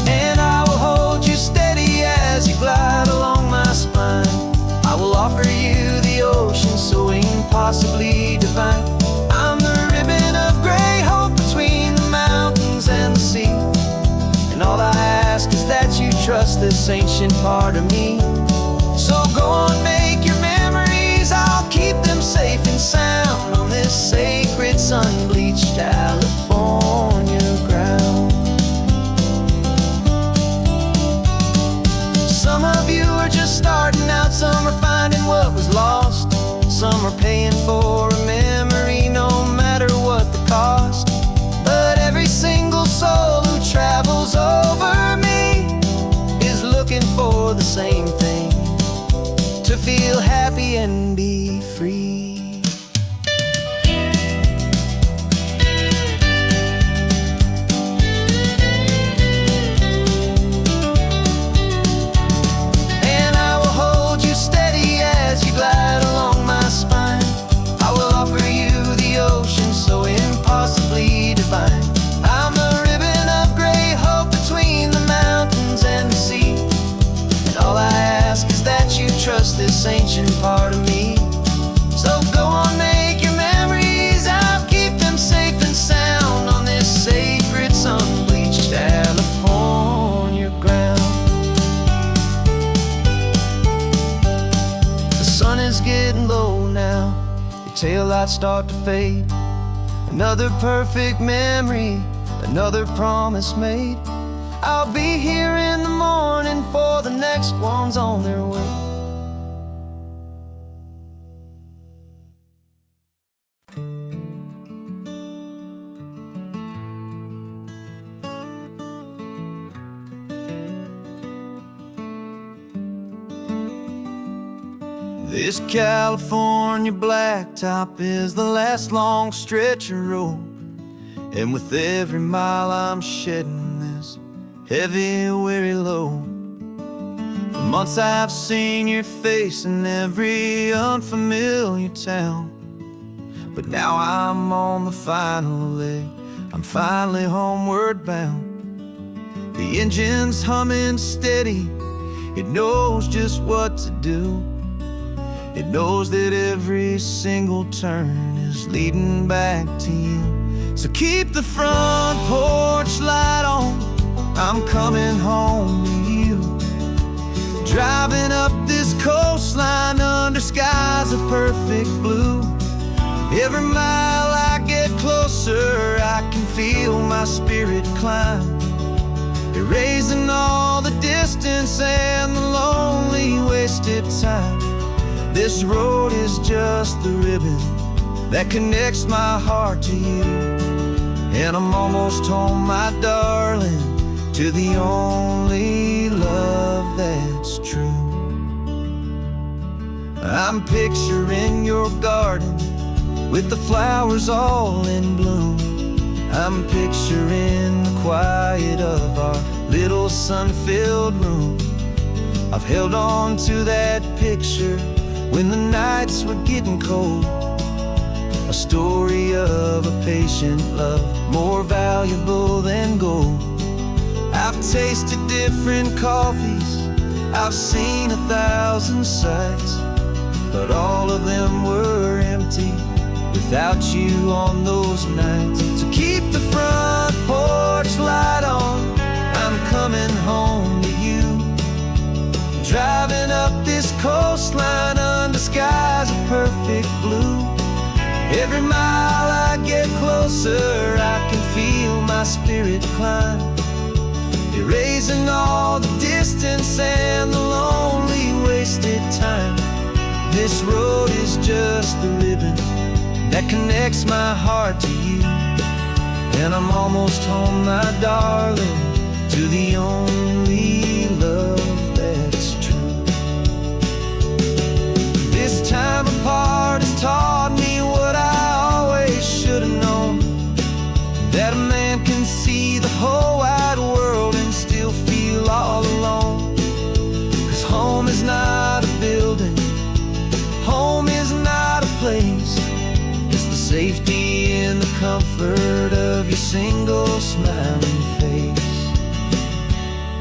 And I will hold you steady as you glide along my spine. I will offer you the ocean so impossibly divine. I'm the ribbon of gray hope between the mountains and the sea. And all I ask is that you trust this ancient part of me. So go on, make your memories, I'll keep them safe and sound on this sacred sun-bleached California ground. Some of you are just starting out, some are finding what was lost, some are paying for a memory no matter what the cost. But every single soul who travels over me is looking for the same thing, to feel happy and be free. And I will hold you steady as you glide along my spine. I will offer you the ocean so impossibly divine. I'm the ribbon of gray hope between the mountains and the sea. And all I ask is that you trust this ancient part of me. So go on, make your memories, I'll keep them safe and sound on this sacred sun-bleached California ground. The sun is getting low now, your taillights start to fade. Another perfect memory, another promise made. I'll be here in the morning for the next ones on their way. This California blacktop is the last long stretch of road, and with every mile I'm shedding this heavy, weary load. For months I've seen your face in every unfamiliar town, but now I'm on the final leg, I'm finally homeward bound. The engine's humming steady, it knows just what to do. It knows that every single turn is leading back to you. So keep the front porch light on, I'm coming home to you. Driving up this coastline under skies of perfect blue. Every mile I get closer, I can feel my spirit climb, erasing all the distance and the lonely wasted time. This road is just the ribbon that connects my heart to you, and I'm almost home, my darling, to the only love that's true. I'm picturing your garden with the flowers all in bloom. I'm picturing the quiet of our little sun-filled room. I've held on to that picture when the nights were getting cold, a story of a patient love more valuable than gold. I've tasted different coffees, I've seen 1,000 sights, but all of them were empty without you on those nights. So keep the front porch light on, I'm coming home to you. Driving up this coastline under skies of perfect blue. Every mile I get closer, I can feel my spirit climb, erasing all the distance and the lonely wasted time. This road is just the ribbon that connects my heart to you, and I'm almost home, my darling, to the only love that's true. This time apart has taught me what I always should have known, that a man can see the whole wide world and still feel all alone. 'Cause home is not a building, home is not a place, it's the safety and the comfort of your single smiling face.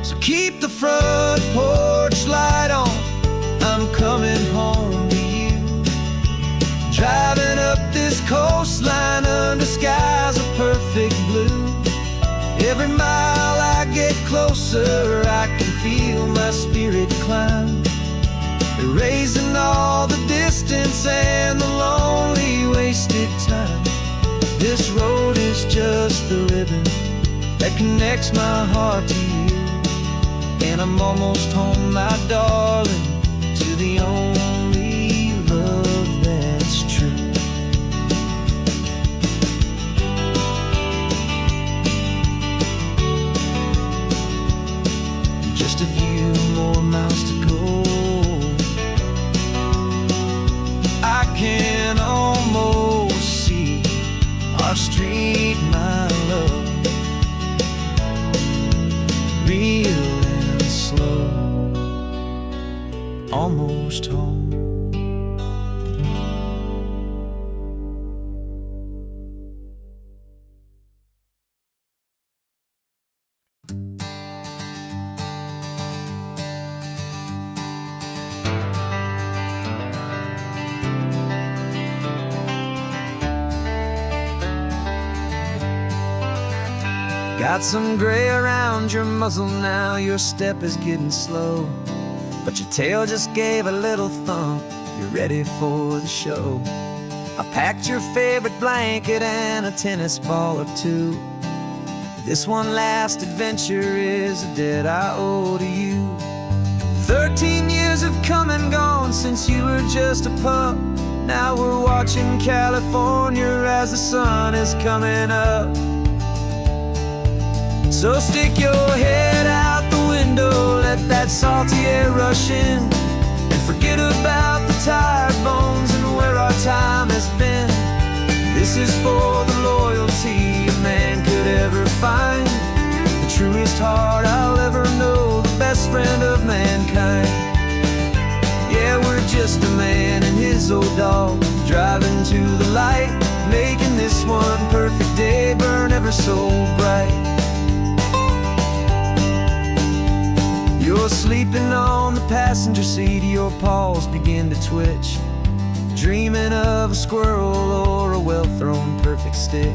So keep the front porch light on, I'm coming home to you. Driving up this coastline under skies of perfect blue. Every mile I get closer, I can feel my spirit climb, erasing all the distance and the lonely wasted time. This road is just the ribbon that connects my heart to you, and I'm almost home, my darling, to the only love that's true. Just a few more miles to go, I can almost see our street, my love, real and slow, almost home. Got some gray around your muzzle now, your step is getting slow, but your tail just gave a little thump, you're ready for the show. I packed your favorite blanket and a tennis ball or two. This one last adventure is a debt I owe to you. 13 years have come and gone since you were just a pup. Now we're watching California as the sun is coming up. So stick your head out the window, let that salty air rush in, and forget about the tired bones and where our time has been. This is for the loyalty a man could ever find, the truest heart I'll ever know, the best friend of mankind. Yeah, we're just a man and his old dog, driving to the light, making this one perfect day burn ever so bright. You're sleeping on the passenger seat, your paws begin to twitch, dreaming of a squirrel or a well-thrown perfect stick.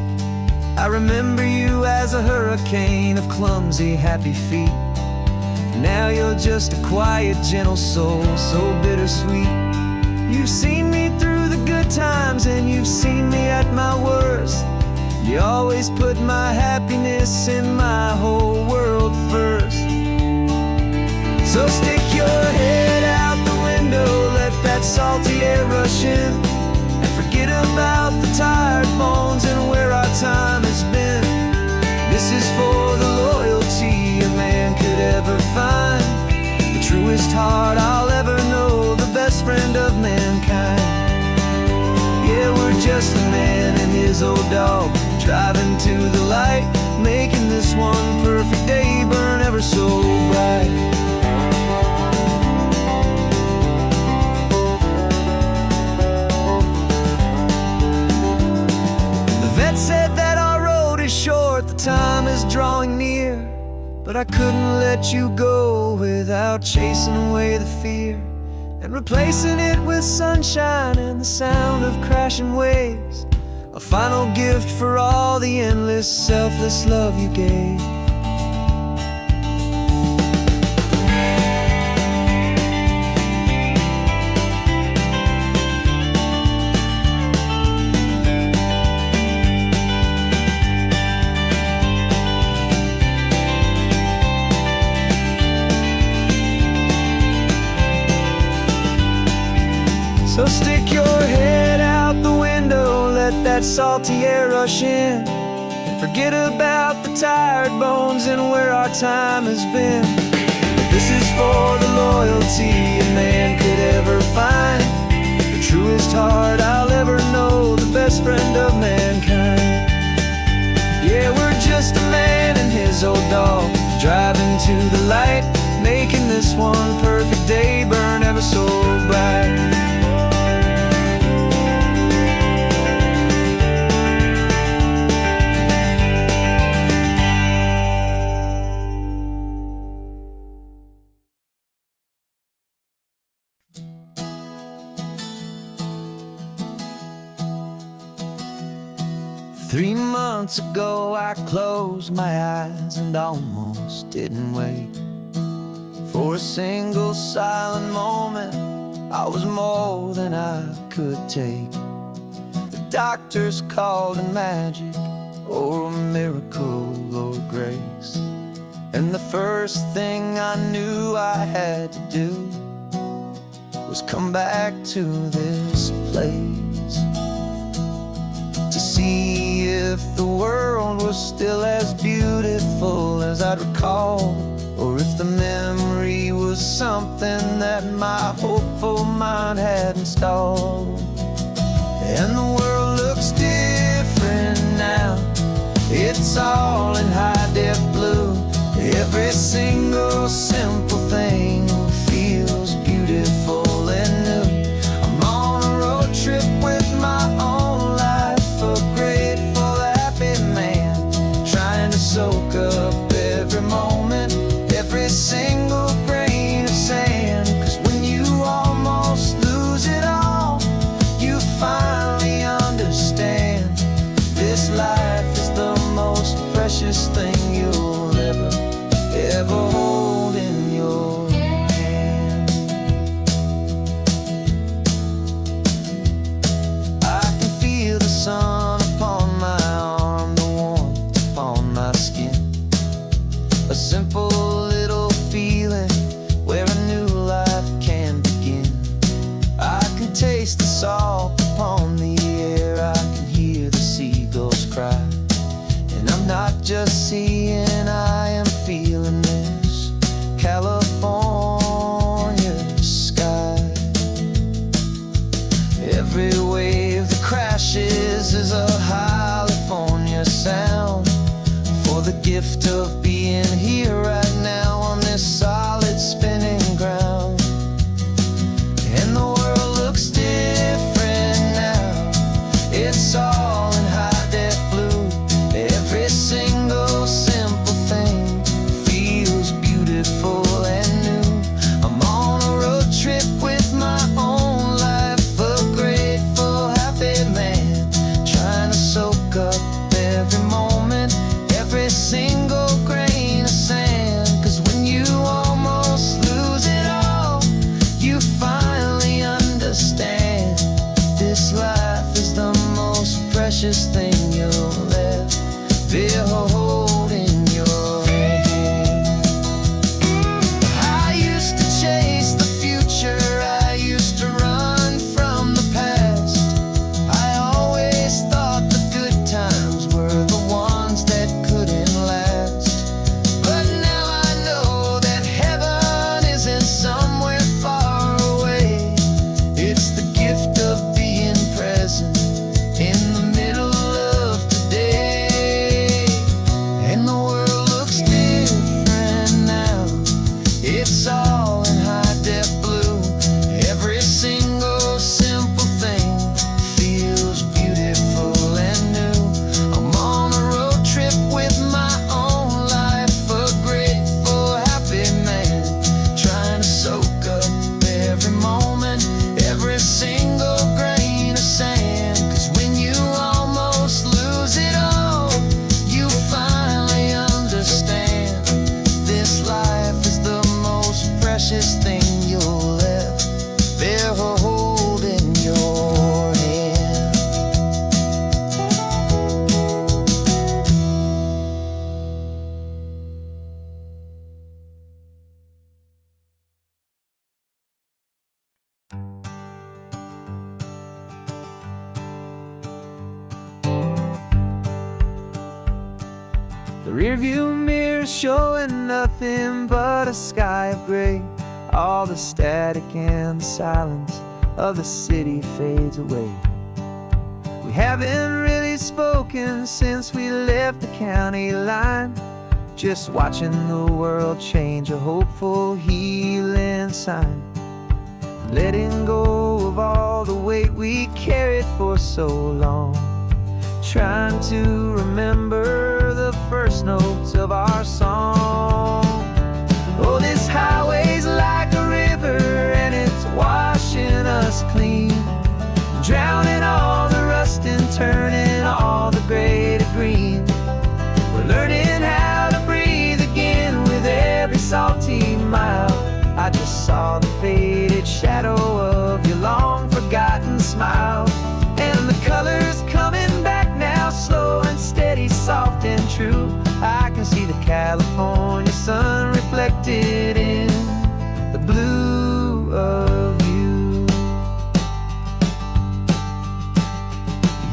I remember you as a hurricane of clumsy, happy feet. Now you're just a quiet, gentle soul, so bittersweet. You've seen me through the good times and you've seen me at my worst. You always put my happiness in my whole world first. So stick your head out the window, let that salty air rush in, and forget about the tired bones and where our time has been. This is for the loyalty a man could ever find, the truest heart I'll ever know, the best friend of mankind. Yeah, we're just a man and his old dog, driving to the light, making this one perfect day burn ever so bright. Said that our road is short, the time is drawing near, but I couldn't let you go without chasing away the fear and replacing it with sunshine and the sound of crashing waves, a final gift for all the endless, selfless love you gave. So stick your head out the window, let that salty air rush in, and forget about the tired bones and where our time has been. This is for the loyalty a man could ever find, the truest heart I'll ever know, the best friend of mankind. Yeah, we're just a man and his old dog, driving to the light, making this one perfect day burn ever so bright. 3 months ago I closed my eyes and almost didn't wait for a single silent moment. I was more than I could take. The doctors called it magic, or a miracle, or grace. And the first thing I knew I had to do was come back to this place, to see if the world was still as beautiful as I'd recall, or if the memory was something that my hopeful mind had installed. And the world looks different now, it's all in high-def blue. Every single simple thing feels beautiful and new. I'm on a road trip with my own life, a grateful, happy man, trying to soak up every moment, every single grain of sand. 'Cause when you almost lose it all, you finally understand this life is the most precious thing you'll ever hold in your hand. I can feel the sun upon my arm, the warmth upon my skin, a simple little feeling where a new life can begin. I can taste the salt upon the air, I can hear the seagulls cry, and I'm not just seeing, I am feeling this California sky. Every wave that crashes is a California sound, for the gift of being here right now on this solid spinning ground. And the world looks different now, it's all in high-def blue. Every single simple thing feels beautiful and new. I'm on a road trip with my own life, a grateful, happy man, trying to soak up every moment, every single grain of sand. 'Cause when you almost lose it all, you finally understand this life is the most precious thing you'll ever hold in your hand. I used to chase the future, I used to run from the past. I always thought the good times were the ones that couldn't last. But now I know that heaven isn't somewhere far away. It's the gift of being present in the middle of today. And the world looks different now, it's all in high-def blue. Every single simple thing feels beautiful and new. I'm on a road trip with my own life, a grateful, happy man, trying to soak up every moment, every single grain of sand. 'Cause when you almost lose it all, you finally understand this life is the most precious thing you'll ever hold in your hand. rearview mirror showing nothing but a sky of gray. All the static and the silence of the city fades away. We haven't really spoken since we left the county line, just watching the world change, a hopeful healing sign. Letting go of all the weight we carried for so long, trying to remember the first notes of our song. Oh, this highway's like a river and it's washing us clean, drowning all the rust and turning all the gray to green. We're learning how to breathe again with every salty mile. I just saw the faded shadow of your long forgotten smile, and the colors coming back now, slow and steady, soft and true. I can see the California sun reflected in the blue of you.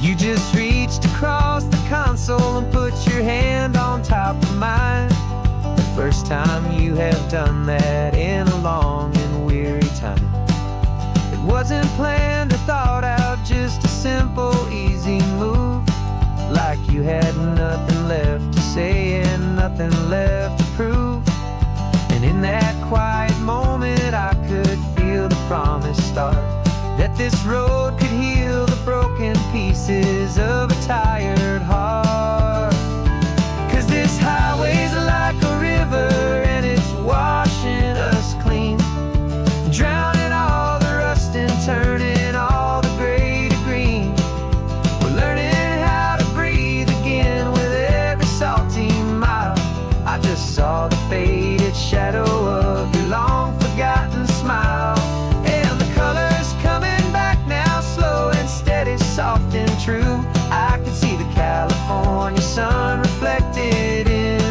You just reached across the console and put your hand on top of mine. The first time you have done that in a long and weary time. It wasn't planned or thought out, just a simple, easy move. Like you had nothing left to say and nothing left to prove. And in that quiet moment I could feel the promise start, that this road could heal the broken pieces of a tired heart. 'Cause this highway's like a river and it's washing us clean, drowning all the rust and turning all the gray to green. We're learning how to breathe again with every salty mile. I just saw the faded shadow of your long forgotten smile, and the colors coming back now, slow and steady, soft and true. I can see the California sun reflected in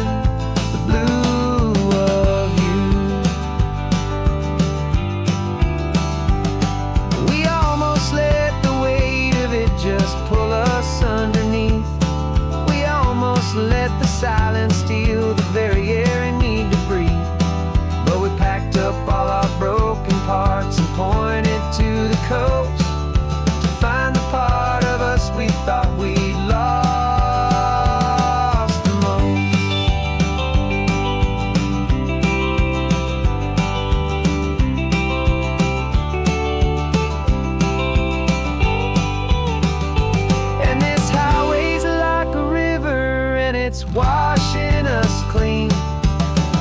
the blue of you. We almost let the weight of it just pull us underneath. We almost let the silence steal the very air I need to breathe. But we packed up all our broken parts and pointed to the coast to find the part of us we thought we'd lost the most. And this highway's like a river and it's washing us clean,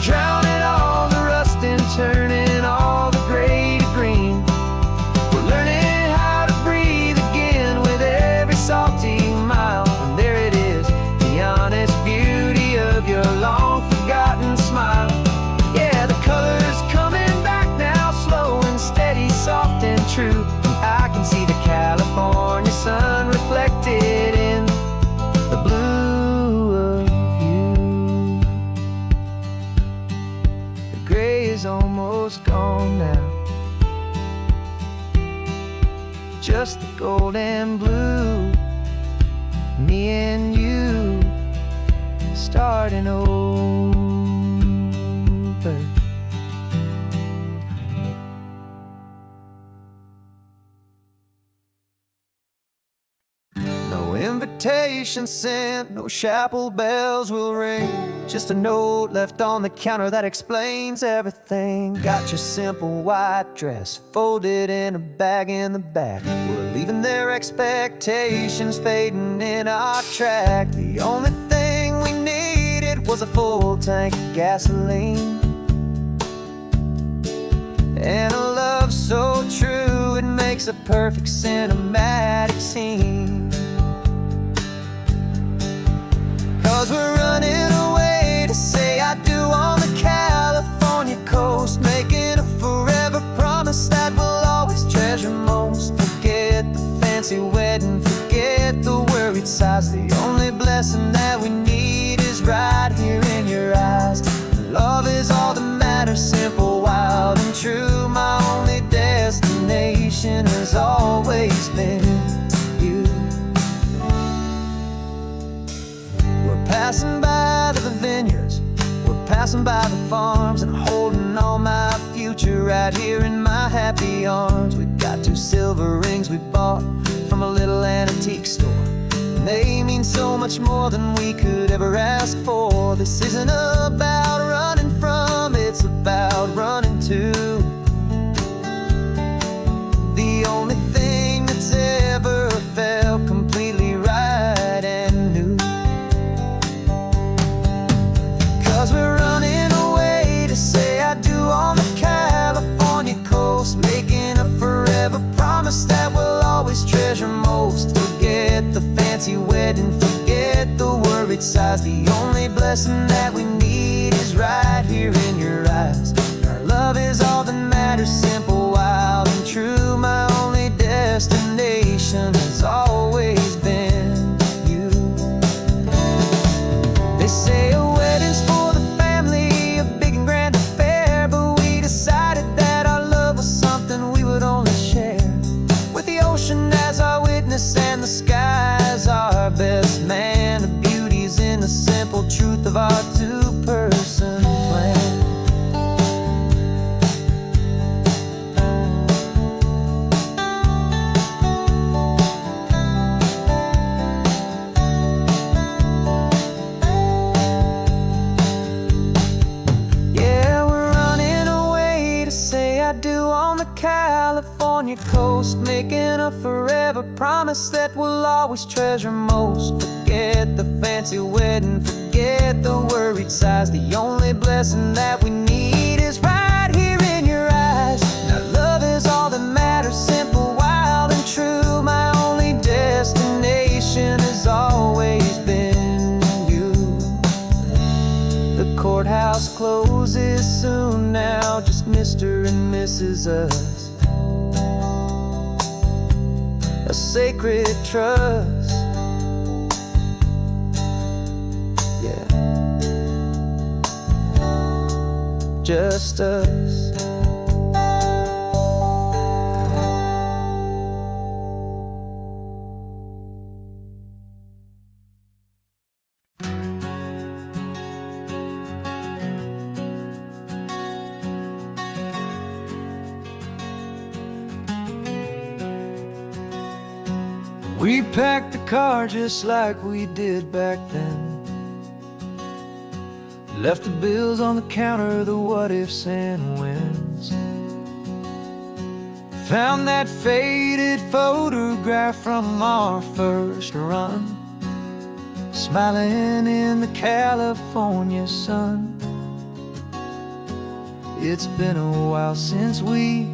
drowning all the rust and turning all the gray to green. We're learning how to breathe again with every salty mile. And there it is, the honest beauty of your long forgotten smile. Yeah, the colors coming back now, slow and steady, soft and true. I can see the California sun reflected in the blue of you. The gray is almost gone now, just the gold and blue. Me and you starting over. No invitation sent, no chapel bells will ring, just a note left on the counter that explains everything. Got your simple white dress folded in a bag in the back. We're leaving their expectations fading in our track. The only thing we needed was a full tank of gasoline, and a love so true it makes a perfect cinematic scene. 'Cause we're running away to say I do on the California coast, making a forever promise that we'll always treasure most. Forget the fancy wedding, forget the worried sighs. The only blessing that we need is right here in your eyes. Love is all that matters, simple, wild and true. My only destination has always been you. We're passing by the passing by the farms and holding all my future right here in my happy arms. We've got 2 silver rings we bought from a little antique store, and they mean so much more than we could ever ask for. This isn't about running from, it's about running to the only thing that's ever felt completely right and new. 'Cause we're running away to say I do on the California coast, making a forever promise that we'll always treasure most. Forget the fancy wedding, forget the worried sighs. The only blessing that we need is right here in your eyes. Our love is all that matters, simple, wild, and true. My only destination has always been you. They say a wedding's for the family, a big and grand affair, but we decided that our love was something we would only share with the ocean as our witness and the sky as our best man. The beauty's in the simple truth of our 2-person plan. California coast, making a forever promise that we'll always treasure most. Forget the fancy wedding, forget the worried sighs. The only blessing that we need is right here in your eyes. Now love is all that matters, simple, wild, and true. My only destination has always been you. The courthouse closes soon now, just Mr. and Mrs. Us. A sacred trust, yeah, just us. We packed the car just like we did back then. Left the bills on the counter, the what ifs and whens. Found that faded photograph from our first run, smiling in the California sun. It's been a while since we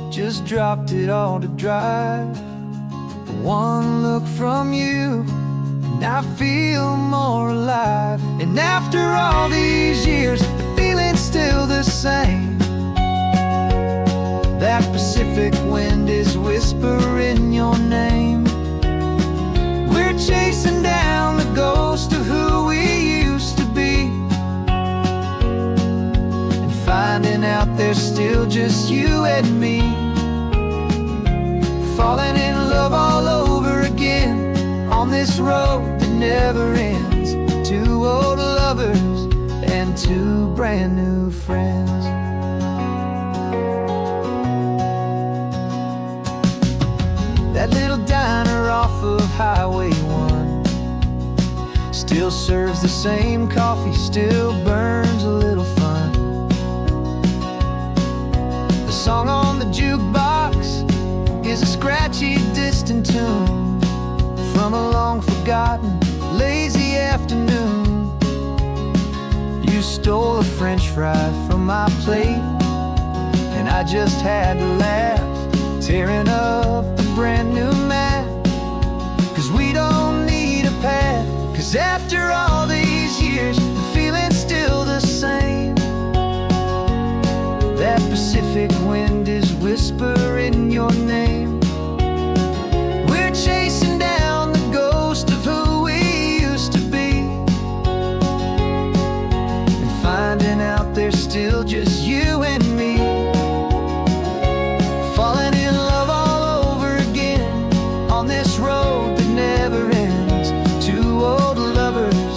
just dropped it all to dry. One look from you, and I feel more alive. And after all these years, the feeling's still the same. That Pacific wind is whispering your name. We're chasing down the ghost of who we used to be, and finding out there's still just you and me. Falling in love all over again on this road that never ends. 2 old lovers and 2 brand new friends. That little diner off of Highway 1 still serves the same coffee, still burns a little fun. The song on the jukebox is a scratchy, distant tune from a long-forgotten, lazy afternoon. You stole a French fry from my plate, and I just had to laugh, tearing up a brand new map. 'Cause we don't need a path, 'cause after all these years, the feeling's still the same. That Pacific wind is whispering your name. We're chasing down the ghost of who we used to be, and finding out there's still just you and me. Falling in love all over again on this road that never ends. 2 old lovers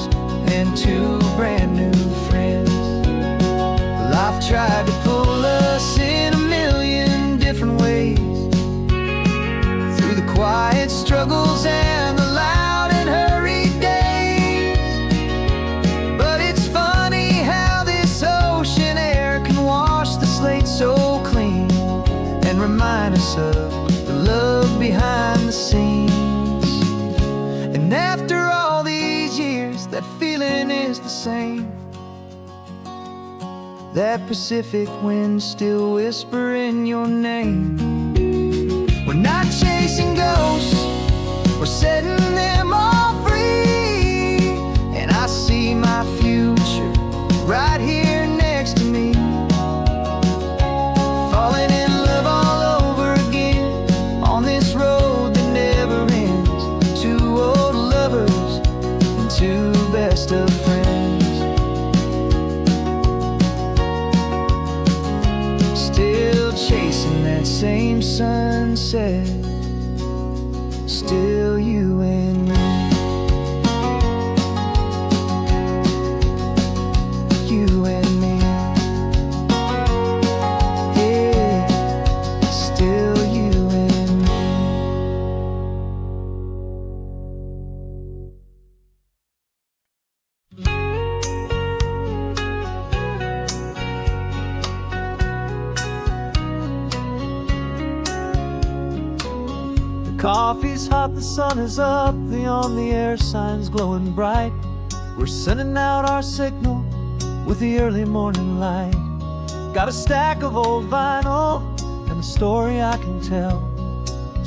and 2 brand new friends. remind us of the love behind the scenes. And after all these years, that feeling is the same. That Pacific wind still whispering your name. We're not chasing ghosts, we're setting them all free. And I see my future right here next to me, falling in love all over again on this road that never ends. Two old lovers and two best of friends, still chasing that same sunset. Still you and me, you and me, yeah, still you and me. Coffee's hot, the sun is up, the on-the-air sign's glowing bright. We're sending out our signal with the early morning light. Got a stack of old vinyl and a story I can tell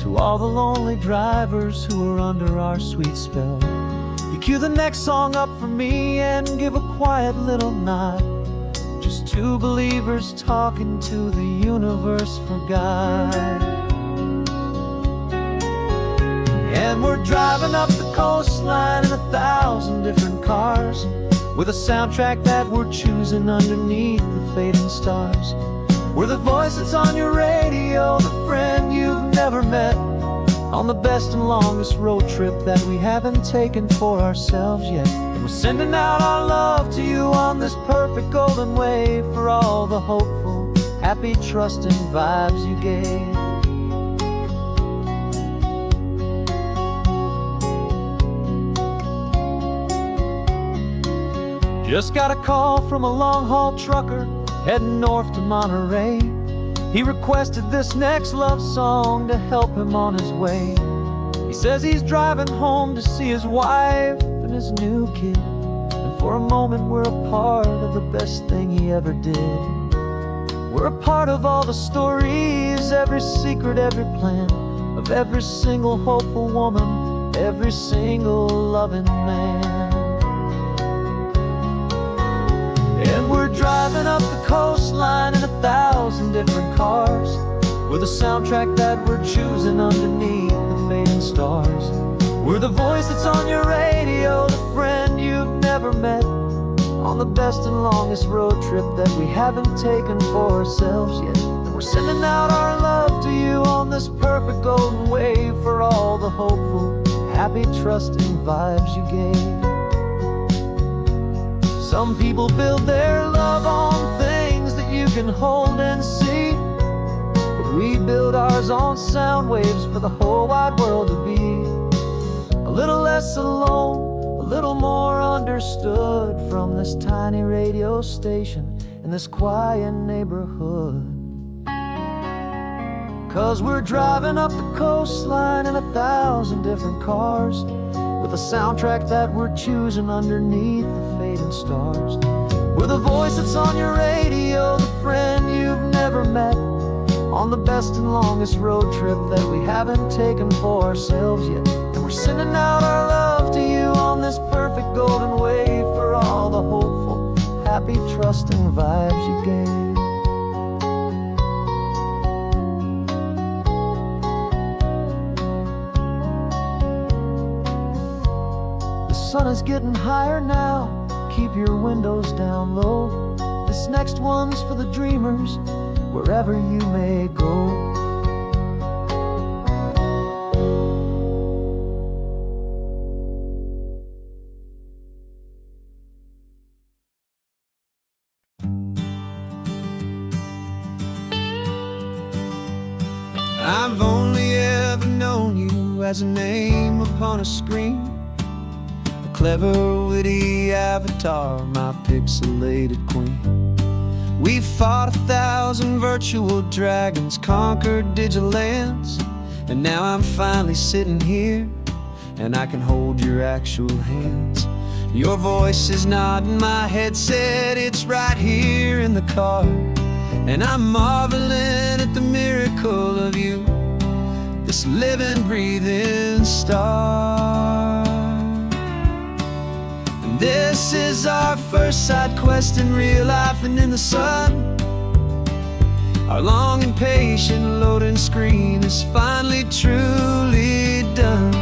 to all the lonely drivers who are under our sweet spell. You cue the next song up for me and give a quiet little nod. Just two believers talking to the universe for God. And we're driving up the coastline in 1,000 different cars, with a soundtrack that we're choosing underneath the fading stars. We're the voice that's on your radio, the friend you've never met, on the best and longest road trip that we haven't taken for ourselves yet. And we're sending out our love to you on this perfect golden wave for all the hopeful, happy, trusting vibes you gave. Just got a call from a long-haul trucker heading north to Monterey. He requested this next love song to help him on his way. He says he's driving home to see his wife and his new kid, and for a moment we're a part of the best thing he ever did. We're a part of all the stories, every secret, every plan, of every single hopeful woman, every single loving man. And we're driving up the coastline in 1,000 different cars, with a soundtrack that we're choosing underneath the fading stars. We're the voice that's on your radio, the friend you've never met, on the best and longest road trip that we haven't taken for ourselves yet. And we're sending out our love to you on this perfect golden wave for all the hopeful, happy, trusting vibes you gave. Some people build their love on things that you can hold and see, but we build ours on sound waves for the whole wide world to be a little less alone, a little more understood from this tiny radio station in this quiet neighborhood. 'Cause we're driving up the coastline in 1,000 different cars, with a soundtrack that we're choosing underneath the fading stars. We're the voice that's on your radio, the friend you've never met, on the best and longest road trip that we haven't taken for ourselves yet. And we're sending out our love to you on this perfect golden wave for all the hopeful, happy, trusting vibes you gave. The sun is getting higher now, keep your windows down low. This next one's for the dreamers, wherever you may go. I've only ever known you as a name upon a screen, a clever, witty avatar, my pixelated queen. We've fought 1,000 virtual dragons, conquered digital lands, and now I'm finally sitting here, and I can hold your actual hands. Your voice is not in my headset, it's right here in the car, and I'm marveling at the miracle of you, this living, breathing star. And this is our first side quest in real life and in the sun. Our long and patient loading screen is finally truly done.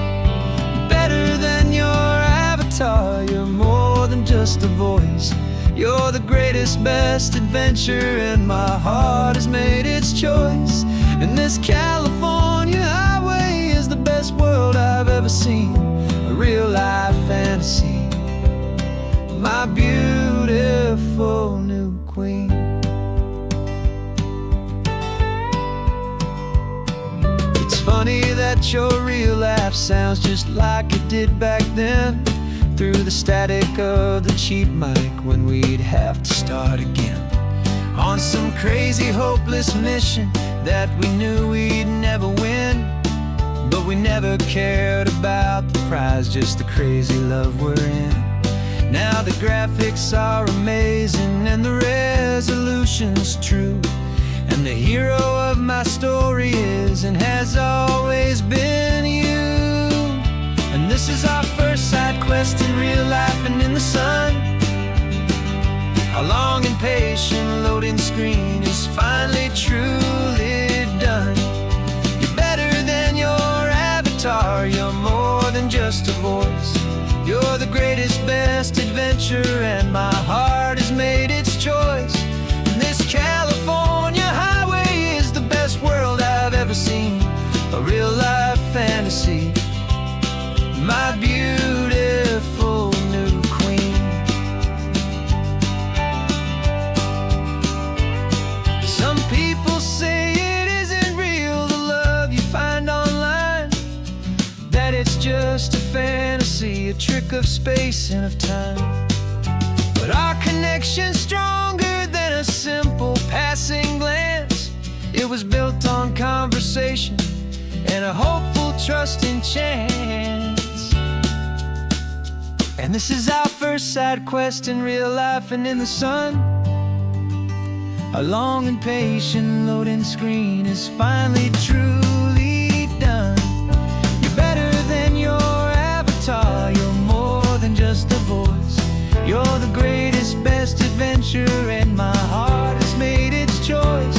Better than your avatar, you're more than just a voice. You're the greatest, best adventure, and my heart has made its choice. And this California highway is the best world I've ever seen, a real life fantasy, my beautiful new queen. It's funny that your real life sounds just like it did back then, through the static of the cheap mic when we'd have to start again, on some crazy hopeless mission that we knew we'd never win. But we never cared about the prize, just the crazy love we're in. Now the graphics are amazing and the resolution's true, and the hero of my story is and has always been you. And this is our first side quest in real life and in the sun. Our long and patient loading screen is finally truly done. You're better than your avatar, you're more than just a voice. You're the greatest, best adventure, and my heart has made its choice. And this California highway is the best world I've ever seen, a real life fantasy, my beautiful new queen. Some people say it isn't real, the love you find online, that it's just a fantasy, a trick of space and of time. But our connection's stronger than a simple passing glance. It was built on conversation and a hopeful, trusting chance. And this is our first side quest in real life and in the sun. Our long and patient loading screen is finally truly done. You're better than your avatar, you're more than just a voice. You're the greatest, best adventure, and my heart has made its choice.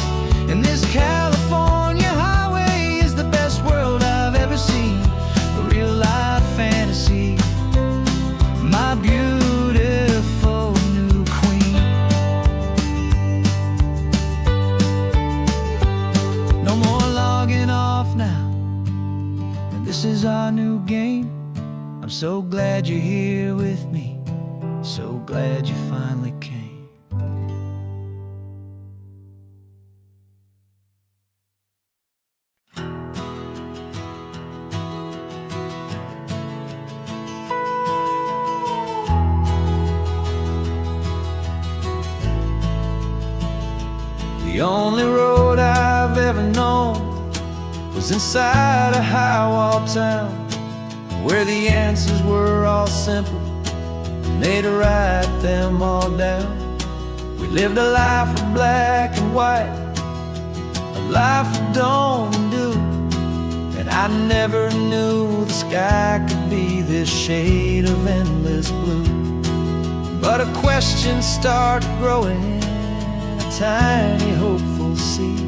And this California highway is the best world I've ever seen, a real life fantasy, my beautiful new queen. No more logging off now, and this is our new game. I'm so glad you're here with me, so glad you finally came. The only road I've ever known was inside a high-wall town, where the answers were all simple, and they'd write them all down. We lived a life of black and white, a life of don't and do, and I never knew the sky could be this shade of endless blue. But a question started growing, tiny hopeful seed,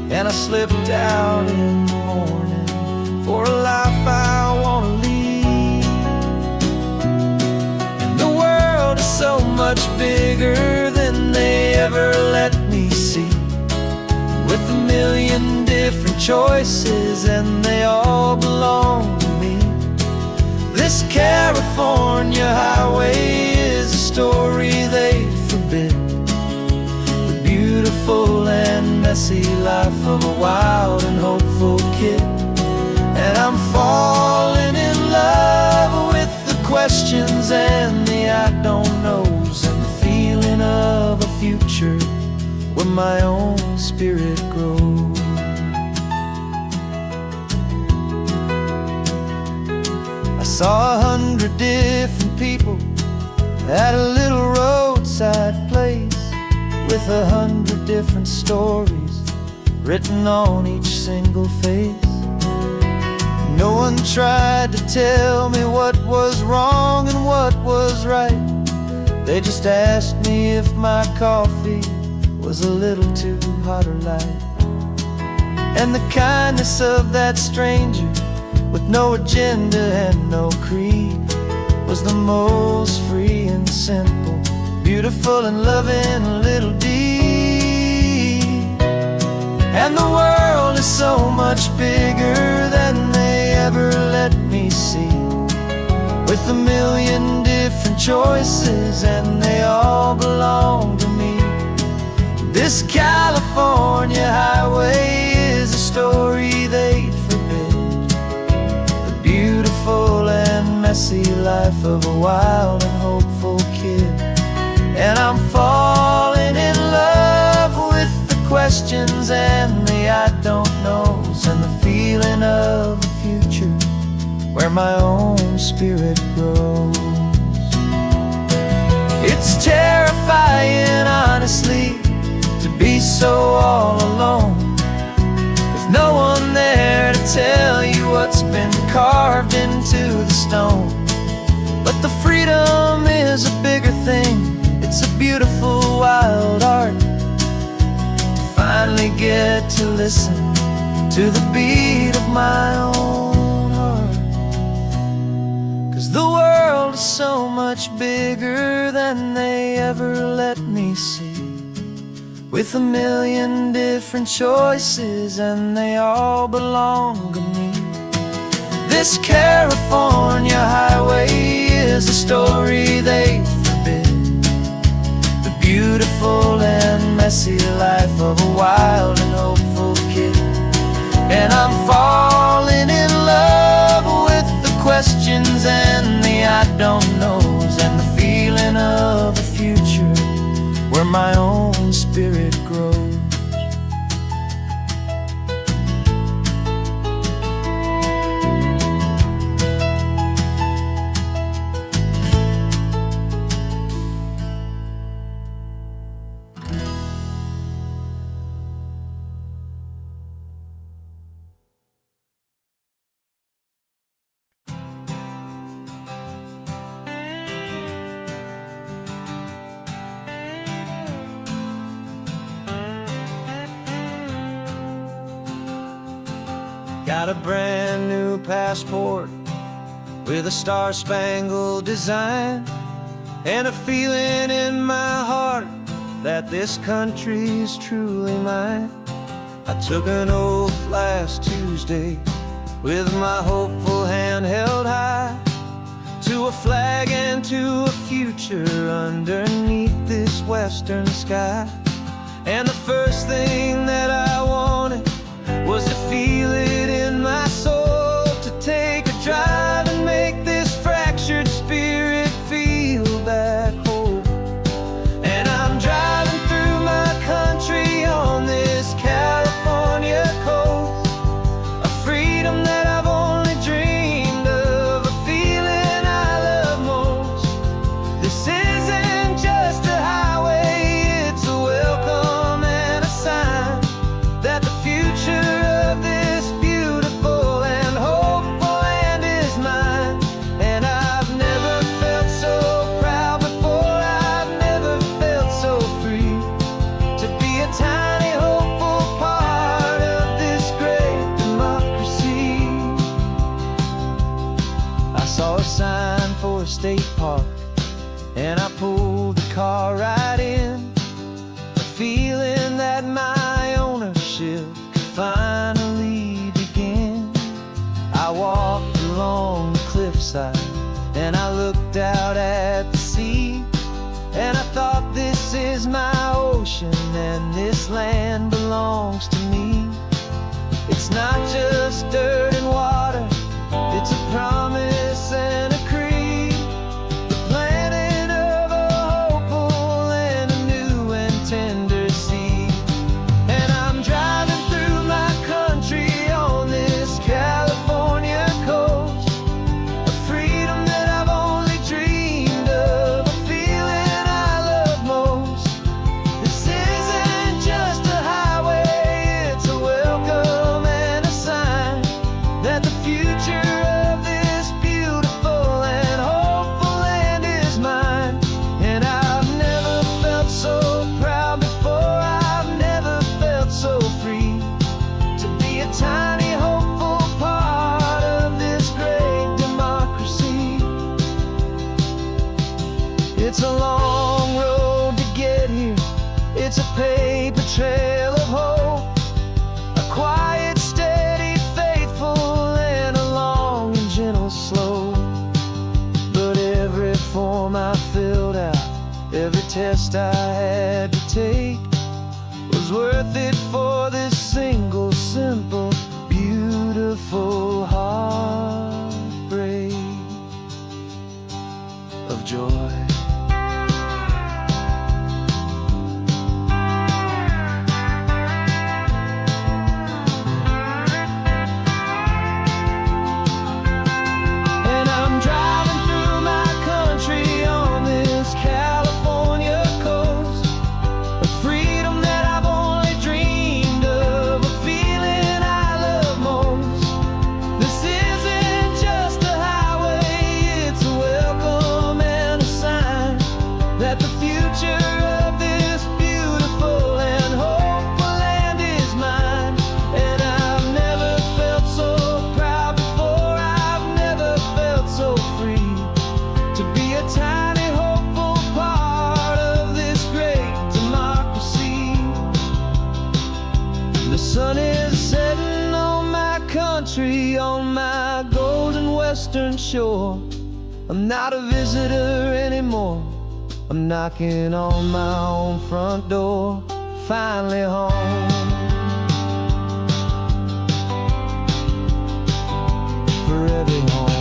and I slipped out in the morning for a life I want to lead. And the world is so much bigger than they ever let me see, with a million different choices and they all belong to me. This California highway is a story they forbid, beautiful and messy life of a wild and hopeful kid. And I'm falling in love with the questions and the I don't knows, and the feeling of a future where my own spirit grows. I saw 100 different people at a little roadside place, with 100 different stories written on each single face. No one tried to tell me what was wrong and what was right. They just asked me if my coffee was a little too hot or light. And the kindness of that stranger, with no agenda and no creed, was the most free and simple, beautiful and loving little deed. And the world is so much bigger than they ever let me see, with a million different choices and they all belong to me. This California highway is a story they'd forbid, the beautiful and messy life of a wild and hopeful kid. And I'm falling in love with the questions and the I don't knows, and the feeling of a future where my own spirit grows. It's terrifying, honestly, to be so all alone, with no one there to tell you what's been carved into the stone. But the freedom is a bigger thing. It's a beautiful wild art to finally get to listen to the beat of my own heart. 'Cause the world is so much bigger than they ever let me see, with a million different choices and they all belong to me. This California highway is a story they forbid, the beautiful and messy life of a wild and hopeful kid. And I'm falling in love with the questions and the I don't knows, and the feeling of a future where my own spirit grows. Got a brand new passport with a star-spangled design, and a feeling in my heart that this country's truly mine. I took an oath last Tuesday with my hopeful hand held high, to a flag and to a future underneath this western sky. And the first thing that I wanted was to feel it in my soul, to take a drive and make this fractured spirit feel back home. And I'm driving through my country on this California coast, a freedom that I've only dreamed of, a feeling I love most. This isn't just a highway, it's a welcome and a sign that the future of this beautiful and hopeful land is mine. And I've never felt so proud before, I've never felt so free, to be a tiny hopeful part of this great democracy. I saw a sign for a state park and I pulled the car right in, a feeling that my ownership Every test I had to take was worth it for this single, simple, beautiful heartbreak of joy. And I'm driving through my country on this California coast, a freedom that I've only dreamed of, a feeling I love most. This isn't just a highway, it's a welcome and a sign that the future of this beautiful and hopeful land is mine. And I've never felt so proud before, I've never felt so free to be a tiny hopeful part of this great democracy. The sun is setting on my country, on my golden western shore. I'm not a visitor anymore, I'm knocking on my own front door, finally home. Forever home.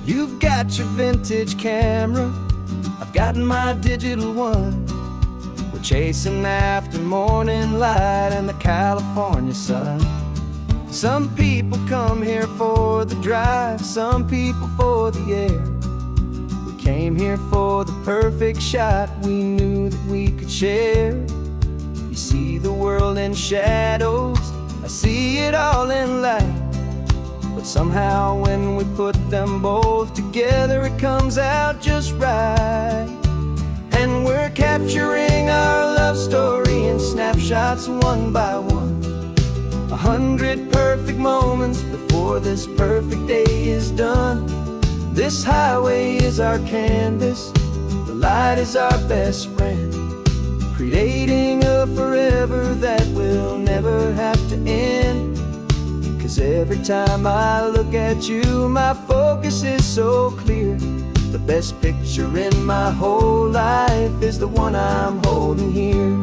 You've got your vintage camera, I've got my digital one. We're chasing after morning light and the California sun. Some people come here for the drive, some people for the air. We came here for the perfect shot we knew that we could share. You see the world in shadows, I see it all in light. But somehow when we put them both together, it comes out just right. And we're capturing our love story in snapshots one by one. 100 perfect moments before this perfect day is done. This highway is our canvas, the light is our best friend, creating a forever that will never have to end. 'Cause every time I look at you, my focus is so clear. The best picture in my whole life is the one I'm holding here.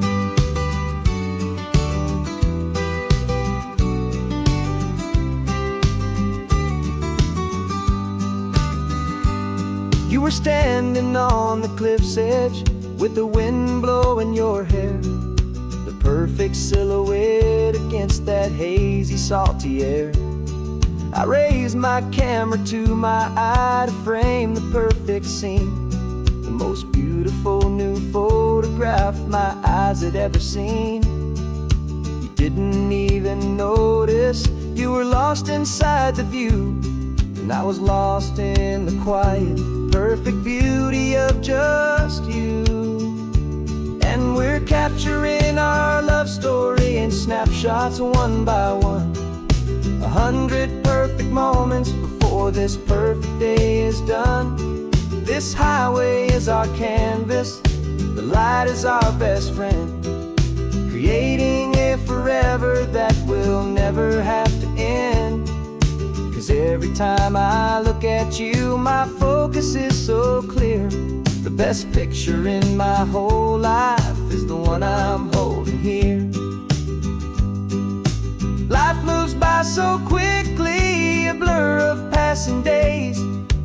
You were standing on the cliff's edge with the wind blowing your hair, the perfect silhouette against that hazy, salty air. I raised my camera to my eye to frame the perfect scene, the most beautiful new photograph my eyes had ever seen. You didn't even notice you were lost inside the view, and I was lost in the quiet, perfect beauty of just you. And we're capturing our love story in snapshots one by one. 100 perfect moments before this perfect day is done. This highway is our canvas, the light is our best friend, creating a forever that will never have to end. 'Cause every time I look at you, my focus is so clear. The best picture in my whole life is the one I'm holding here. Life moves by so quickly, a blur of passing days,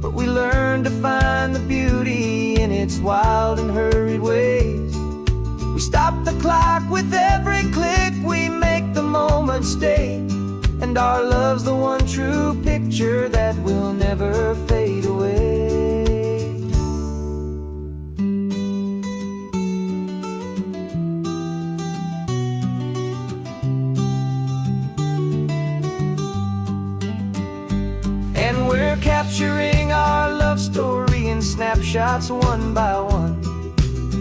but we learn to find the beauty in its wild and hurried ways. We stop the clock with every click, we make the moment stay, and our love's the one true picture that will never fade away. And snapshots one by one.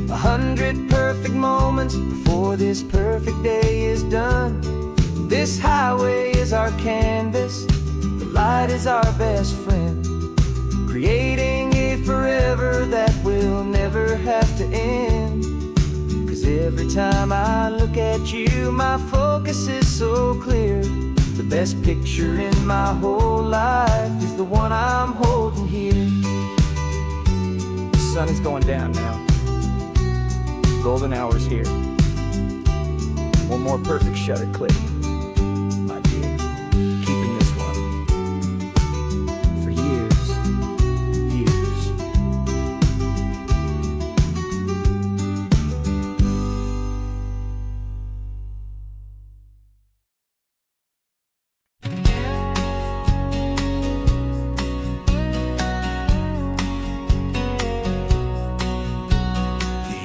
100 perfect moments before this perfect day is done. This highway is our canvas, the light is our best friend, creating a forever that will never have to end. 'Cause every time I look at you, my focus is so clear. The best picture in my whole life is the one I'm holding here. The sun is going down now. Golden hour's here. One more perfect shutter click, my dear. Keeping this one for years, years.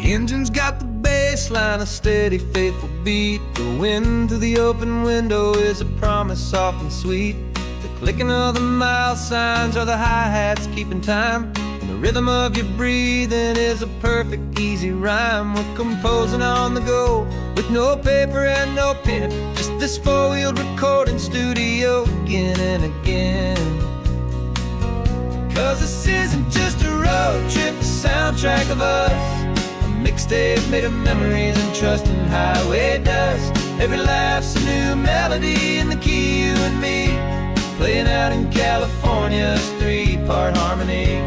The engine's got the bass line, a steady, faithful beat. The wind through the open window is a promise soft and sweet. The clicking of the mile signs are the hi-hats keeping time. And the rhythm of your breathing is a perfect, easy rhyme. We're composing on the go with no paper and no pen, just this four-wheeled recording studio again and again. 'Cause this isn't just a road trip, the soundtrack of us. Mixtape made of memories and trust in highway dust. Every laugh's a new melody in the key, you and me, playing out in California's three-part harmony.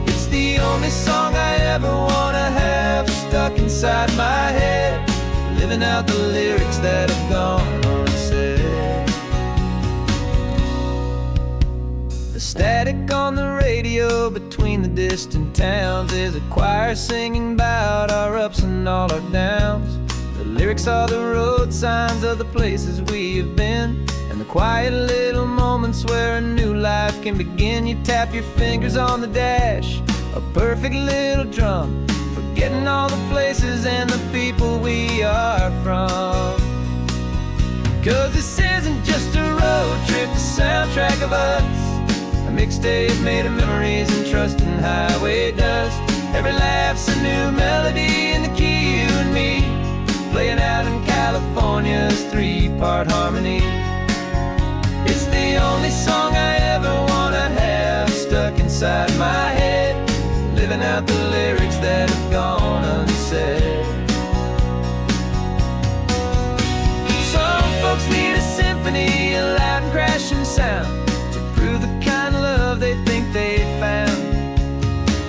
It's the only song I ever wanna have stuck inside my head, living out the lyrics that have gone unsaid. The static on the radio between the distant towns is a choir singing about our ups and all our downs. The lyrics are the road signs of the places we have been, and the quiet little moments where a new life can begin. You tap your fingers on the dash, a perfect little drum, forgetting all the places and the people we are from. 'Cause this isn't just a road trip, the soundtrack of us. A mixtape made of memories and trust in highway dust. Every laugh's a new melody in the key, you and me, playing out in California's three-part harmony. It's the only song I ever wanna have stuck inside my head, living out the lyrics that have gone unsaid. Some folks need a symphony, a loud and crashing sound, to prove the kind of love they think they found.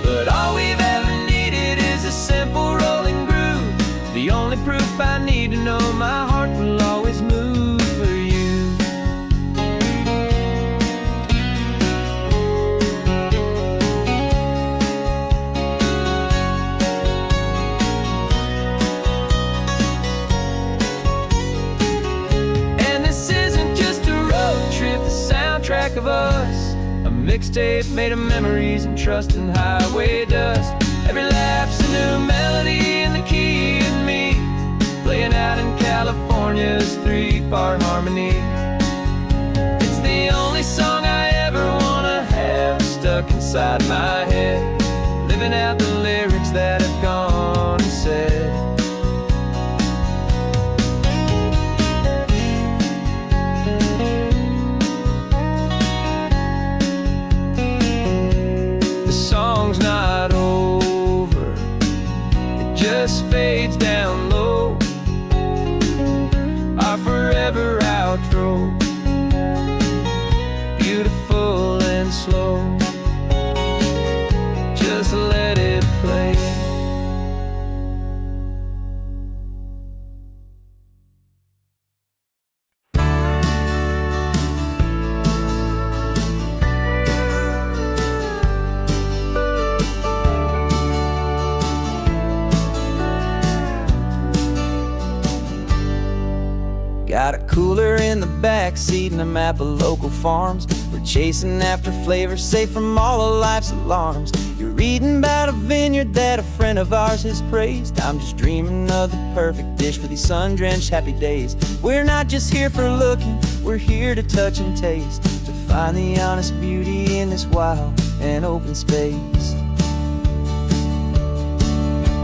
But all we've ever needed is a simple rolling groove, the only proof I need to know my heart will always move for you. And this isn't just a road trip, the soundtrack of us. A mixtape made of memories and trust in highway dust. Every laugh's a new melody in the key and me, playing out in California's three-part harmony. It's the only song I ever wanna have stuck inside my head, living out the lyrics that have gone unsaid. Song's not over, it just fades down low, our forever outro, beautiful and slow, just let it play. Got a cooler in the back seat and a map of local farms. We're chasing after flavors safe from all of life's alarms. You're reading about a vineyard that a friend of ours has praised. I'm just dreaming of the perfect dish for these sun-drenched happy days. We're not just here for looking, we're here to touch and taste, to find the honest beauty in this wild and open space.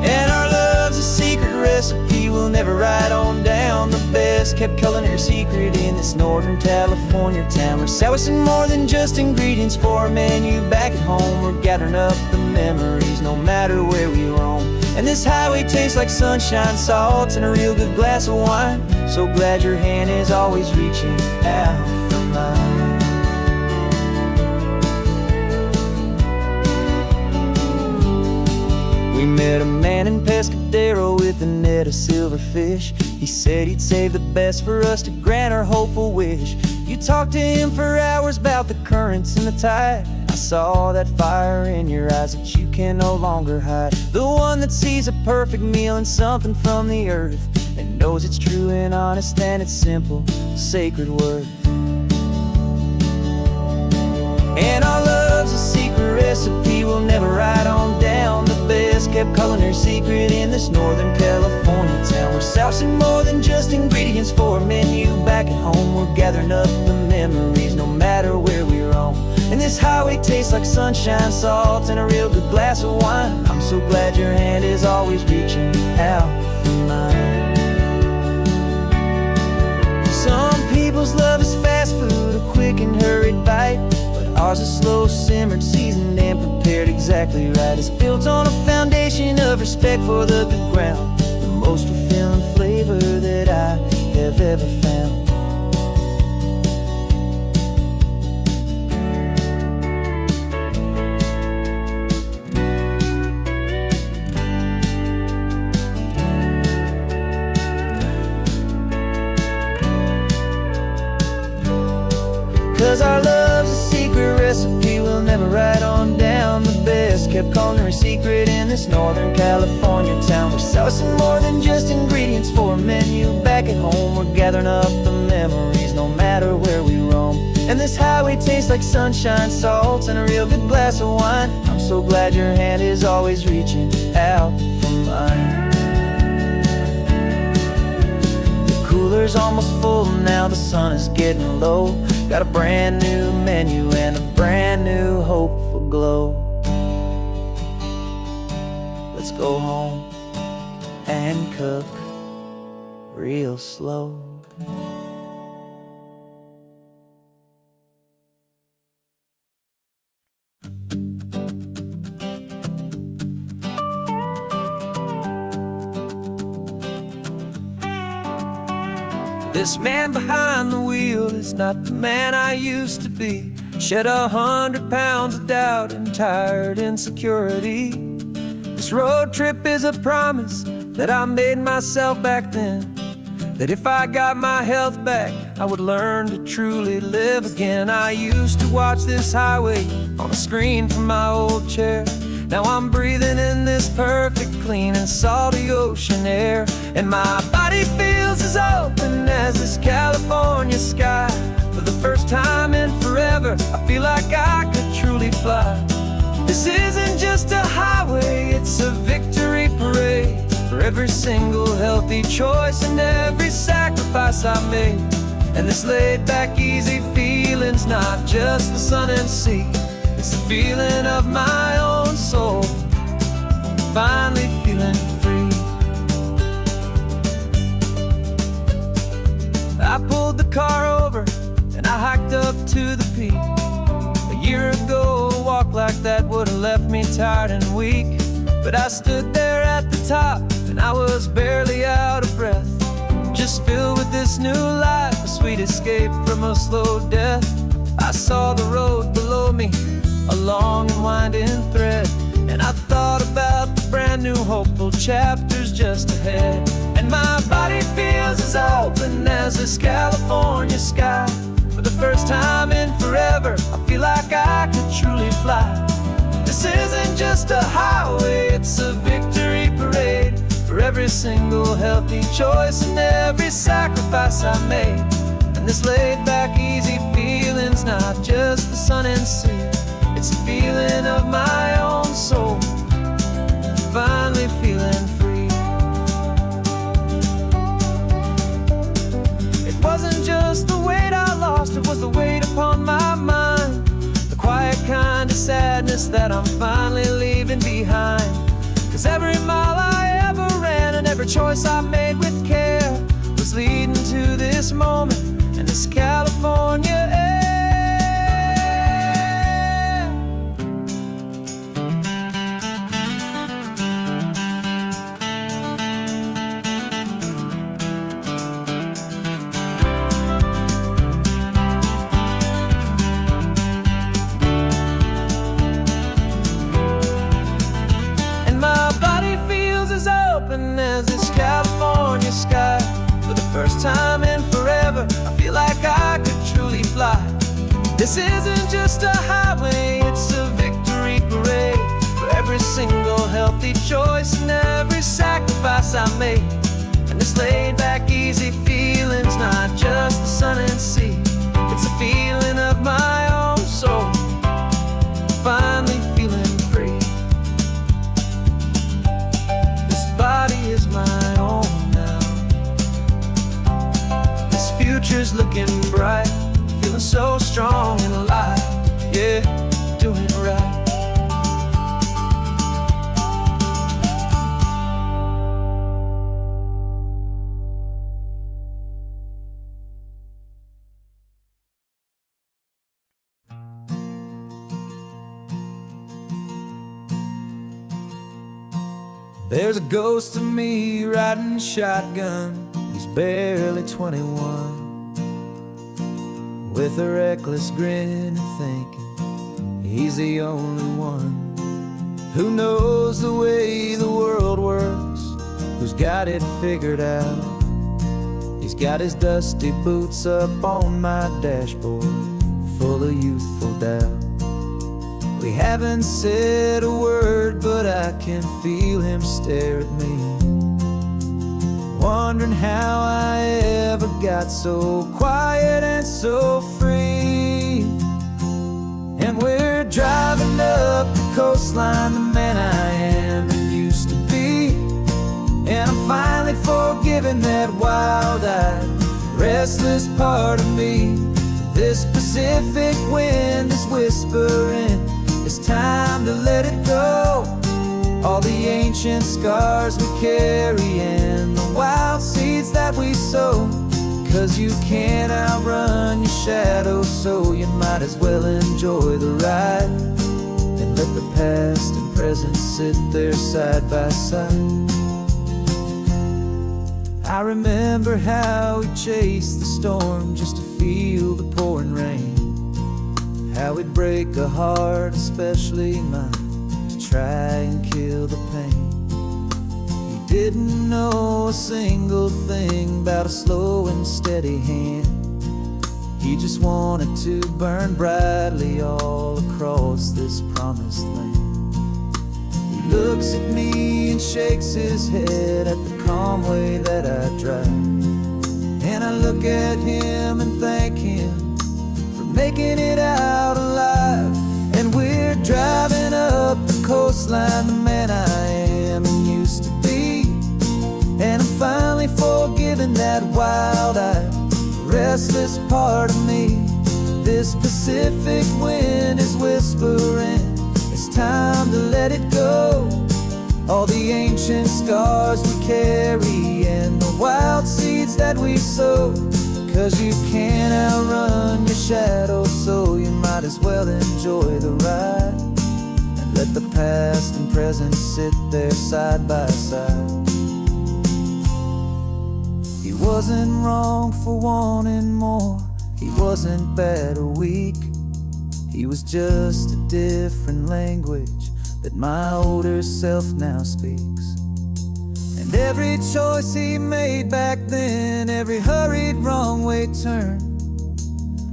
And our love's a secret recipe we'll never write on down. The best kept culinary secret in this Northern California town. We're salvaging more than just ingredients for a menu back at home. We're gathering up the memories no matter where we roam. And this highway tastes like sunshine, salt, and a real good glass of wine. So glad your hand is always reaching out for mine. We met a man in Pescadero with a net of silverfish. He said he'd save the best for us to grant our hopeful wish. You talked to him for hours about the currents and the tide. I saw that fire in your eyes that you can no longer hide. The one that sees a perfect meal in something from the earth, and knows it's true and honest and it's simple, sacred worth. And our love's a secret recipe we'll never write on down. The best kept culinary secret in this Northern California town. We're sourcing more than just ingredients for a menu back at home. We're gathering up the memories no matter where we roam. And this highway tastes like sunshine, salt, and a real good glass of wine. I'm so glad your hand is always reaching out for mine. Some people's love is fast food, a quick and hurried bite, but ours is slow simmered, seasoned, and prepared exactly right. It's built on a foundation of respect for the good ground, the most fulfilling flavor that I have ever found. 'Cause our love's a secret recipe we'll never write on down. The best kept culinary secret in this Northern California town. We're sourcing more than just ingredients for a menu back at home. We're gathering up the memories no matter where we roam. And this highway tastes like sunshine, salt, and a real good glass of wine. I'm so glad your hand is always reaching out for mine. The cooler's almost full now, the sun is getting low. Got a brand new menu and a brand new hopeful glow. Let's go home and cook real slow. This man behind the wheel is not the man I used to be. Shed 100 pounds of doubt and tired insecurity. This road trip is a promise that I made myself back then, that if I got my health back, I would learn to truly live again. I used to watch this highway on a screen from my old chair. Now I'm breathing in this perfect, clean and salty ocean air. And my body feels as open as this California sky. For the first time in forever, I feel like I could truly fly. This isn't just a highway, it's a victory parade. For every single healthy choice and every sacrifice I made. And this laid back, easy feeling's not just the sun and sea. It's the feeling of my own soul, finally feeling free. I pulled the car over and I hiked up to the peak. A year ago, a walk like that would have left me tired and weak. But I stood there at the top and I was barely out of breath, just filled with this new life, a sweet escape from a slow death. I saw the road below me, a long and winding thread, and I thought about the brand new hopeful chapters just ahead. And my body feels as open as this California sky. For the first time in forever, I feel like I could truly fly. This isn't just a highway, it's a victory parade. For every single healthy choice and every sacrifice I made. And this laid back, easy feeling's not just the sun and sea. It's the feeling of my own soul, finally feeling free. It wasn't just the weight I lost, it was the weight upon my mind. The quiet kind of sadness 'cause every mile I ever ran and every choice I made with care was leading to this moment and this California air. And my body feels as open as this California sky. For the first time in forever, I feel like I could truly fly. This isn't just a highway, it's a victory parade for every single healthy choice and every sacrifice I made. And this laid back, easy feeling's not just the sun and sea, it's a feeling of my own soul, finally feeling free. This body is my own now. This future's looking bright, feeling so strong and alive. Yeah, doing it right. There's a ghost of me riding shotgun. He's barely 21, with a reckless grin and thinking he's the only one who knows the way the world works, who's got it figured out. He's got his dusty boots up on my dashboard, full of youthful doubt. We haven't said a word, but I can feel him stare at me, wondering how I ever got so quiet and so free. And we're driving up the coastline, the man I am and used to be. And I'm finally forgiving that wild-eyed, restless part of me. This Pacific wind is whispering, it's time to let it go. All the ancient scars we carry and the wild seeds that we sow. 'Cause you can't outrun your shadow, so you might as well enjoy the ride and let the past and present sit there side by side. I remember how we chased the storm just to feel the pouring rain, how we'd break a heart, especially mine, to try and kill the pain. He didn't know a single thing about a slow and steady hand. He just wanted to burn brightly all across this promised land. He looks at me and shakes his head at the calm way that I drive, and I look at him and thank him making it out alive. And we're driving up the coastline, the man I am and used to be. And I'm finally forgiving that wild-eyed, restless part of me. This Pacific wind is whispering, it's time to let it go. All the ancient scars we carry and the wild seeds that we sow. 'Cause you can't outrun your shadow, so you might as well enjoy the ride and let the past and present sit there side by side. He wasn't wrong for wanting more, he wasn't bad or weak. He was just a different language that my older self now speaks. And every choice he made back then, every hurried wrong way turn,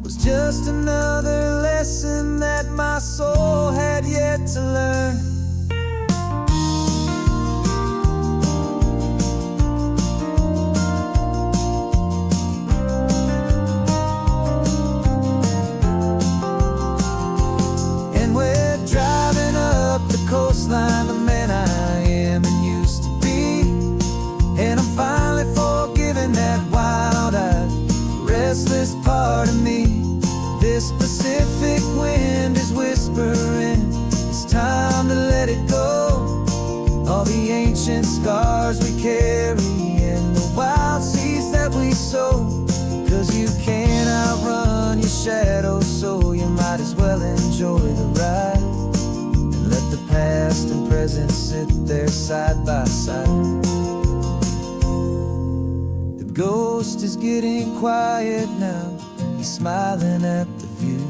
was just another lesson that my soul had yet to learn. And we're driving up the coastline, the man I am and used to be. And I'm finally forgiving that wild-eyed, restless part of me. This Pacific wind is whispering, it's time to ancient scars we carry and the wild seeds that we sow. 'Cause you can't outrun your shadow, so you might as well enjoy the ride and let the past and present sit there side by side. The ghost is getting quiet now, he's smiling at the view.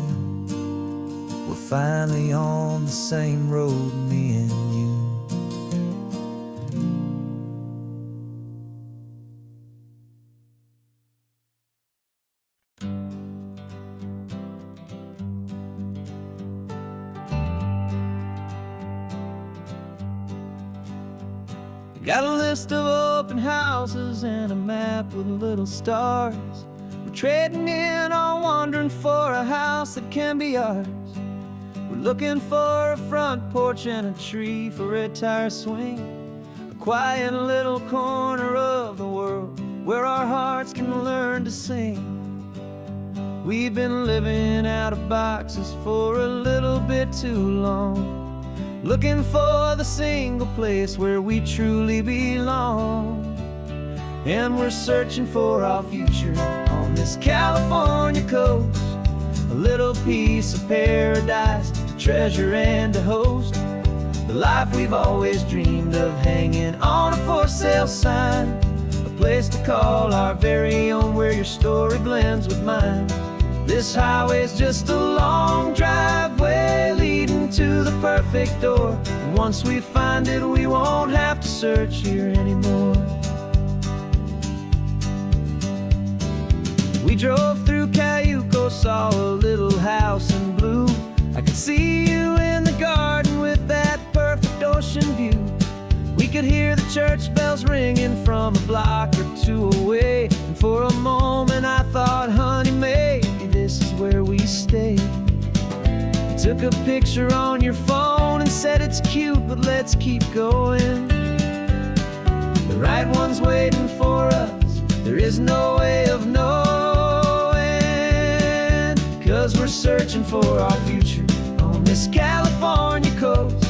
We're finally on the same road, me and you. Got a list of open houses and a map with little stars. We're trading in on wandering for a house that can be ours. We're looking for a front porch and a tree for a tire swing, a quiet little corner of the world where our hearts can learn to sing. We've been living out of boxes for a little bit too long, looking for the single place where we truly belong. And we're searching for our future on this California coast, a little piece of paradise to treasure and to host, the life we've always dreamed of, hanging on a for sale sign, a place to call our very own where your story blends with mine. This highway's just a long driveway leading to the perfect door, and once we find it we won't have to search here anymore. We drove through Cayuco, saw a little house in blue. I could see you in the garden with that perfect ocean view. We could hear the church bells ringing from a block or two away, and for a moment I thought, honey, maybe this is where we stay. Took a picture on your phone and said it's cute, but let's keep going. The right one's waiting for us, there is no way of knowing, 'cause we're searching for our future on this California coast,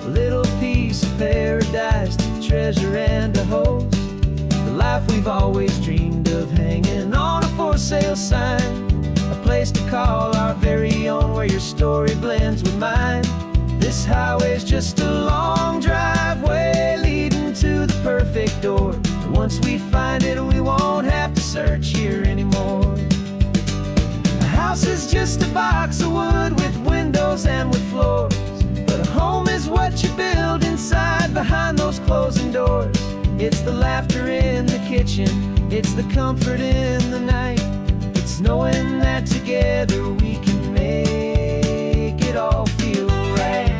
a little piece of paradise to treasure and to host, the life we've always dreamed of, hanging on a for sale sign, a place to call our very own where your story blends with mine. This highway's just a long driveway leading to the perfect door, and once we find it we won't have to search here anymore. A house is just a box of wood with windows and with floors, but a home is what you build inside behind those closing doors. It's the laughter in the kitchen, it's the comfort in the night, it's knowing that together we can make it all feel right.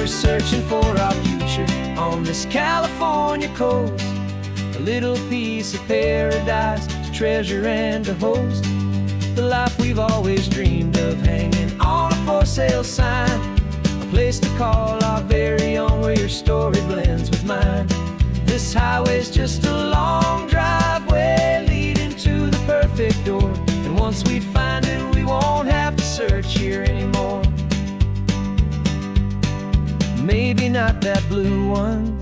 Searching for our future on this California coast, a little piece of paradise to treasure and to host, the life we've always dreamed of, hanging on a for sale sign, a place to call our very own where your story blends with mine. This highway's just a long driveway leading to the perfect door, and once we find it we won't have to search here anymore. Maybe not that blue one,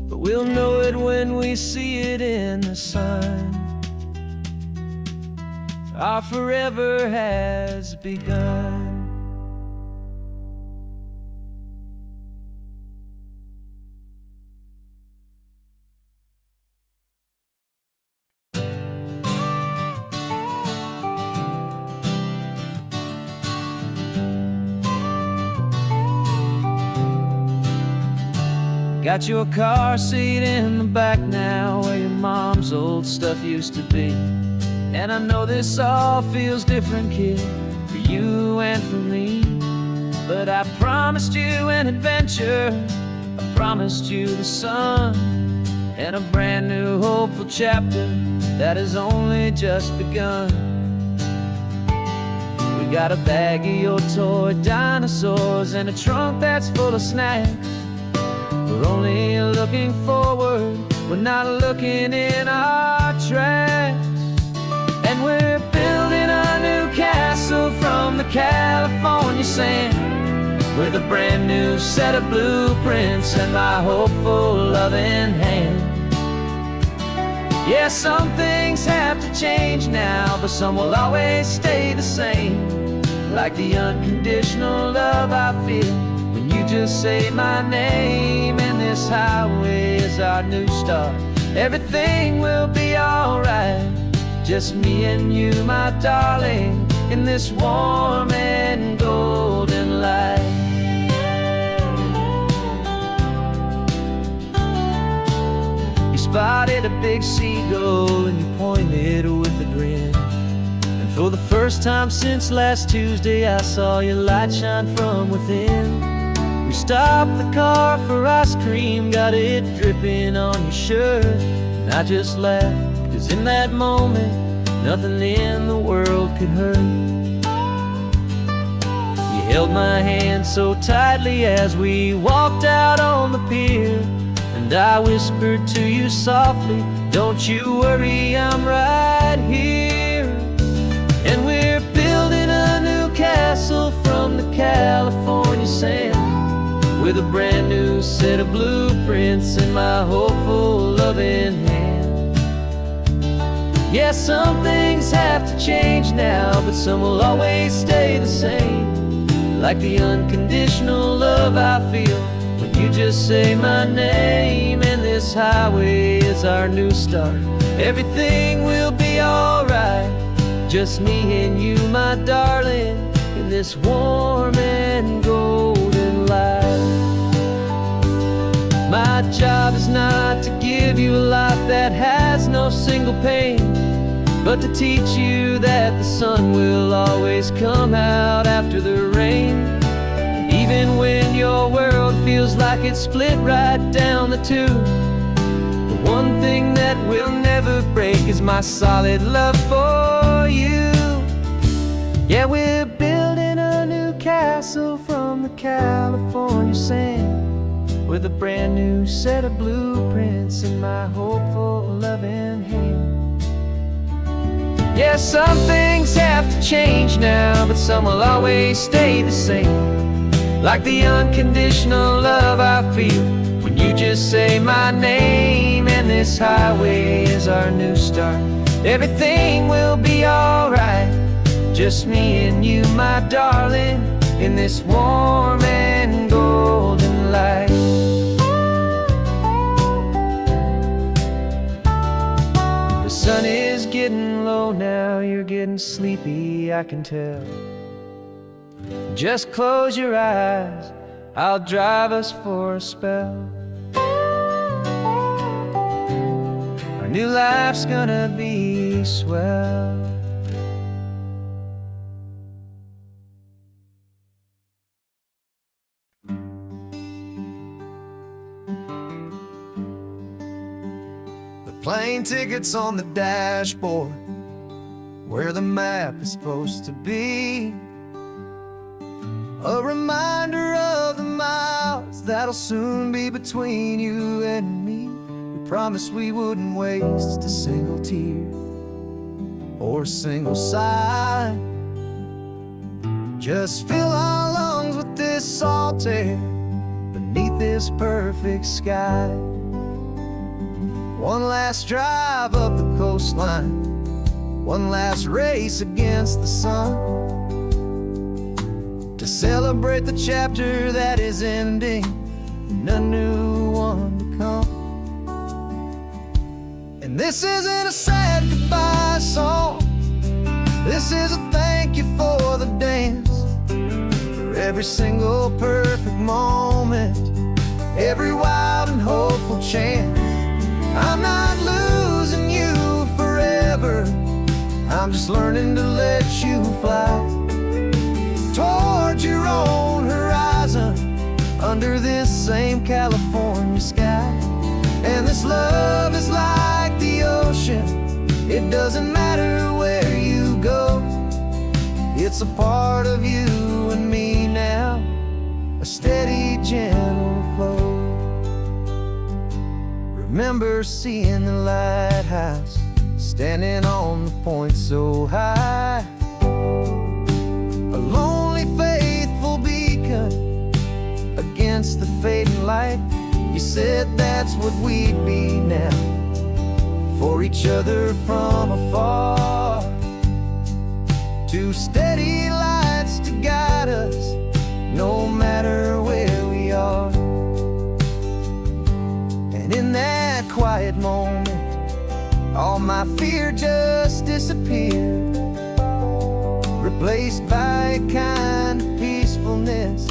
but we'll know it when we see it in the sun. Our forever has begun. Got your car seat in the back now, where your mom's old stuff used to be. And I know this all feels different, kid, for you and for me. But I promised you an adventure, I promised you the sun, and a brand new hopeful chapter that has only just begun. We got a bag of your toy dinosaurs and a trunk that's full of snacks. We're only looking forward, we're not looking in our tracks. And we're building a new castle from the California sand, with a brand new set of blueprints and my hopeful loving hand. Yeah, some things have to change now, but some will always stay the same. Like the unconditional love I feel when you just say my name. And this highway is our new start. Everything will be alright. Just me and you, my darling, in this warm and golden light. Spotted a big seagull and you pointed with a grin. And for the first time since last Tuesday, I saw your light shine from within. We stopped the car for ice cream, got it dripping on your shirt. And I just laughed, 'cause in that moment, nothing in the world could hurt. You held my hand so tightly as we walked out on the pier. And I whispered to you softly, don't you worry, I'm right here. And we're building a new castle from the California sand, with a brand new set of blueprints in my hopeful loving hand. Yeah, some things have to change now, but some will always stay the same. Like the unconditional love I feel when you just say my name. And this highway is our new start. Everything will be alright. Just me and you, my darling, in this warm and golden light. My job is not to give you a life that has no single pain, but to teach you that the sun will always come out after the rain. Even when your world feels like it's split right down the two, the one thing that will never break is my solid love for you. Yeah, we're building a new castle from the California sand, with a brand new set of blueprints in my hopeful loving hand. Yeah, some things have to change now, but some will always stay the same. Like the unconditional love I feel when you just say my name. And this highway is our new start. Everything will be alright. Just me and you, my darling, in this warm and golden light. The sun is getting low now, you're getting sleepy, I can tell. Just close your eyes, I'll drive us for a spell. Our new life's gonna be swell. The plane ticket's on the dashboard, where the map is supposed to be. A reminder of the miles that'll soon be between you and me. We promised we wouldn't waste a single tear or a single sigh. Just fill our lungs with this salt air beneath this perfect sky. One last drive up the coastline, one last race against the sun, to celebrate the chapter that is ending and a new one to come. And this isn't a sad goodbye song, this is a thank you for the dance, for every single perfect moment, every wild and hopeful chance. I'm not losing you forever, I'm just learning to let you fly toward your own horizon, under this same California sky. And the this love is like the ocean. It doesn't matter where you go. It's a part of you and me now, a steady, gentle flow. Remember seeing the lighthouse, standing on the point so high, a lonely, faithful beacon against the fading light. You said that's what we'd be now, for each other from afar. Two steady lights to guide us, no matter where we are. And in that quiet moment, all my fear just disappeared, replaced by a kind of peacefulness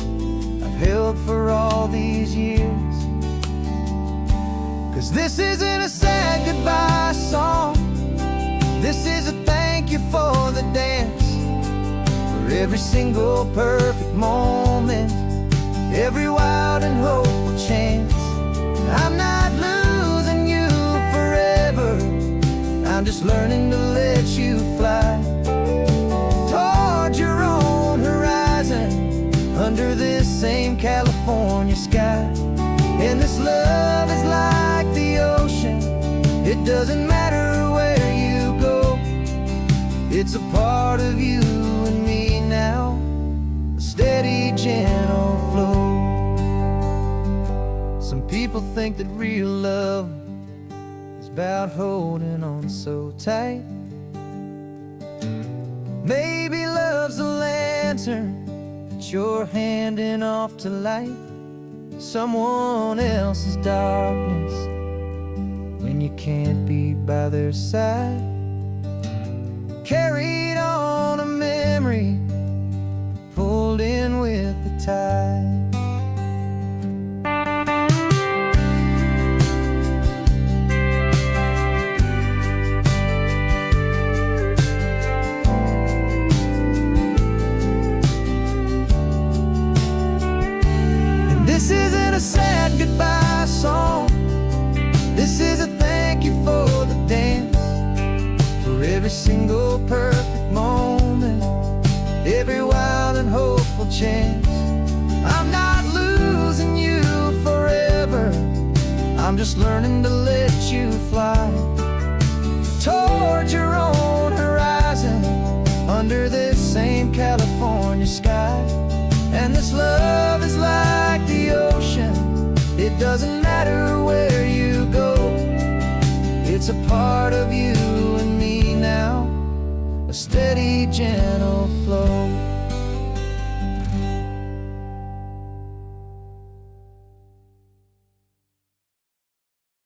I've held for all these years. 'Cause this isn't a sad goodbye song, this is a thank you for the dance, for every single perfect moment, every wild and hopeful chance. I'm not losing you forever, I'm just learning to let you fly toward your own horizon, under this same California sky. And this love is like the ocean, it doesn't matter where you go. It's a part of you and me now, a steady, gentle flow. Some people think that real love is about holding on so tight. Maybe love's a lantern that you're handing off to light someone else's darkness when you can't be by their side. Carried on a memory, pulled in with the tide. This isn't a sad goodbye song, this is a thank you for the dance, for every single perfect moment, every wild and hopeful chance. I'm not losing you forever, I'm just learning to let you fly toward your own horizon, under this same California sky. And this love is like the ocean, it doesn't matter where you go. It's a part of you and me now, a steady, gentle flow.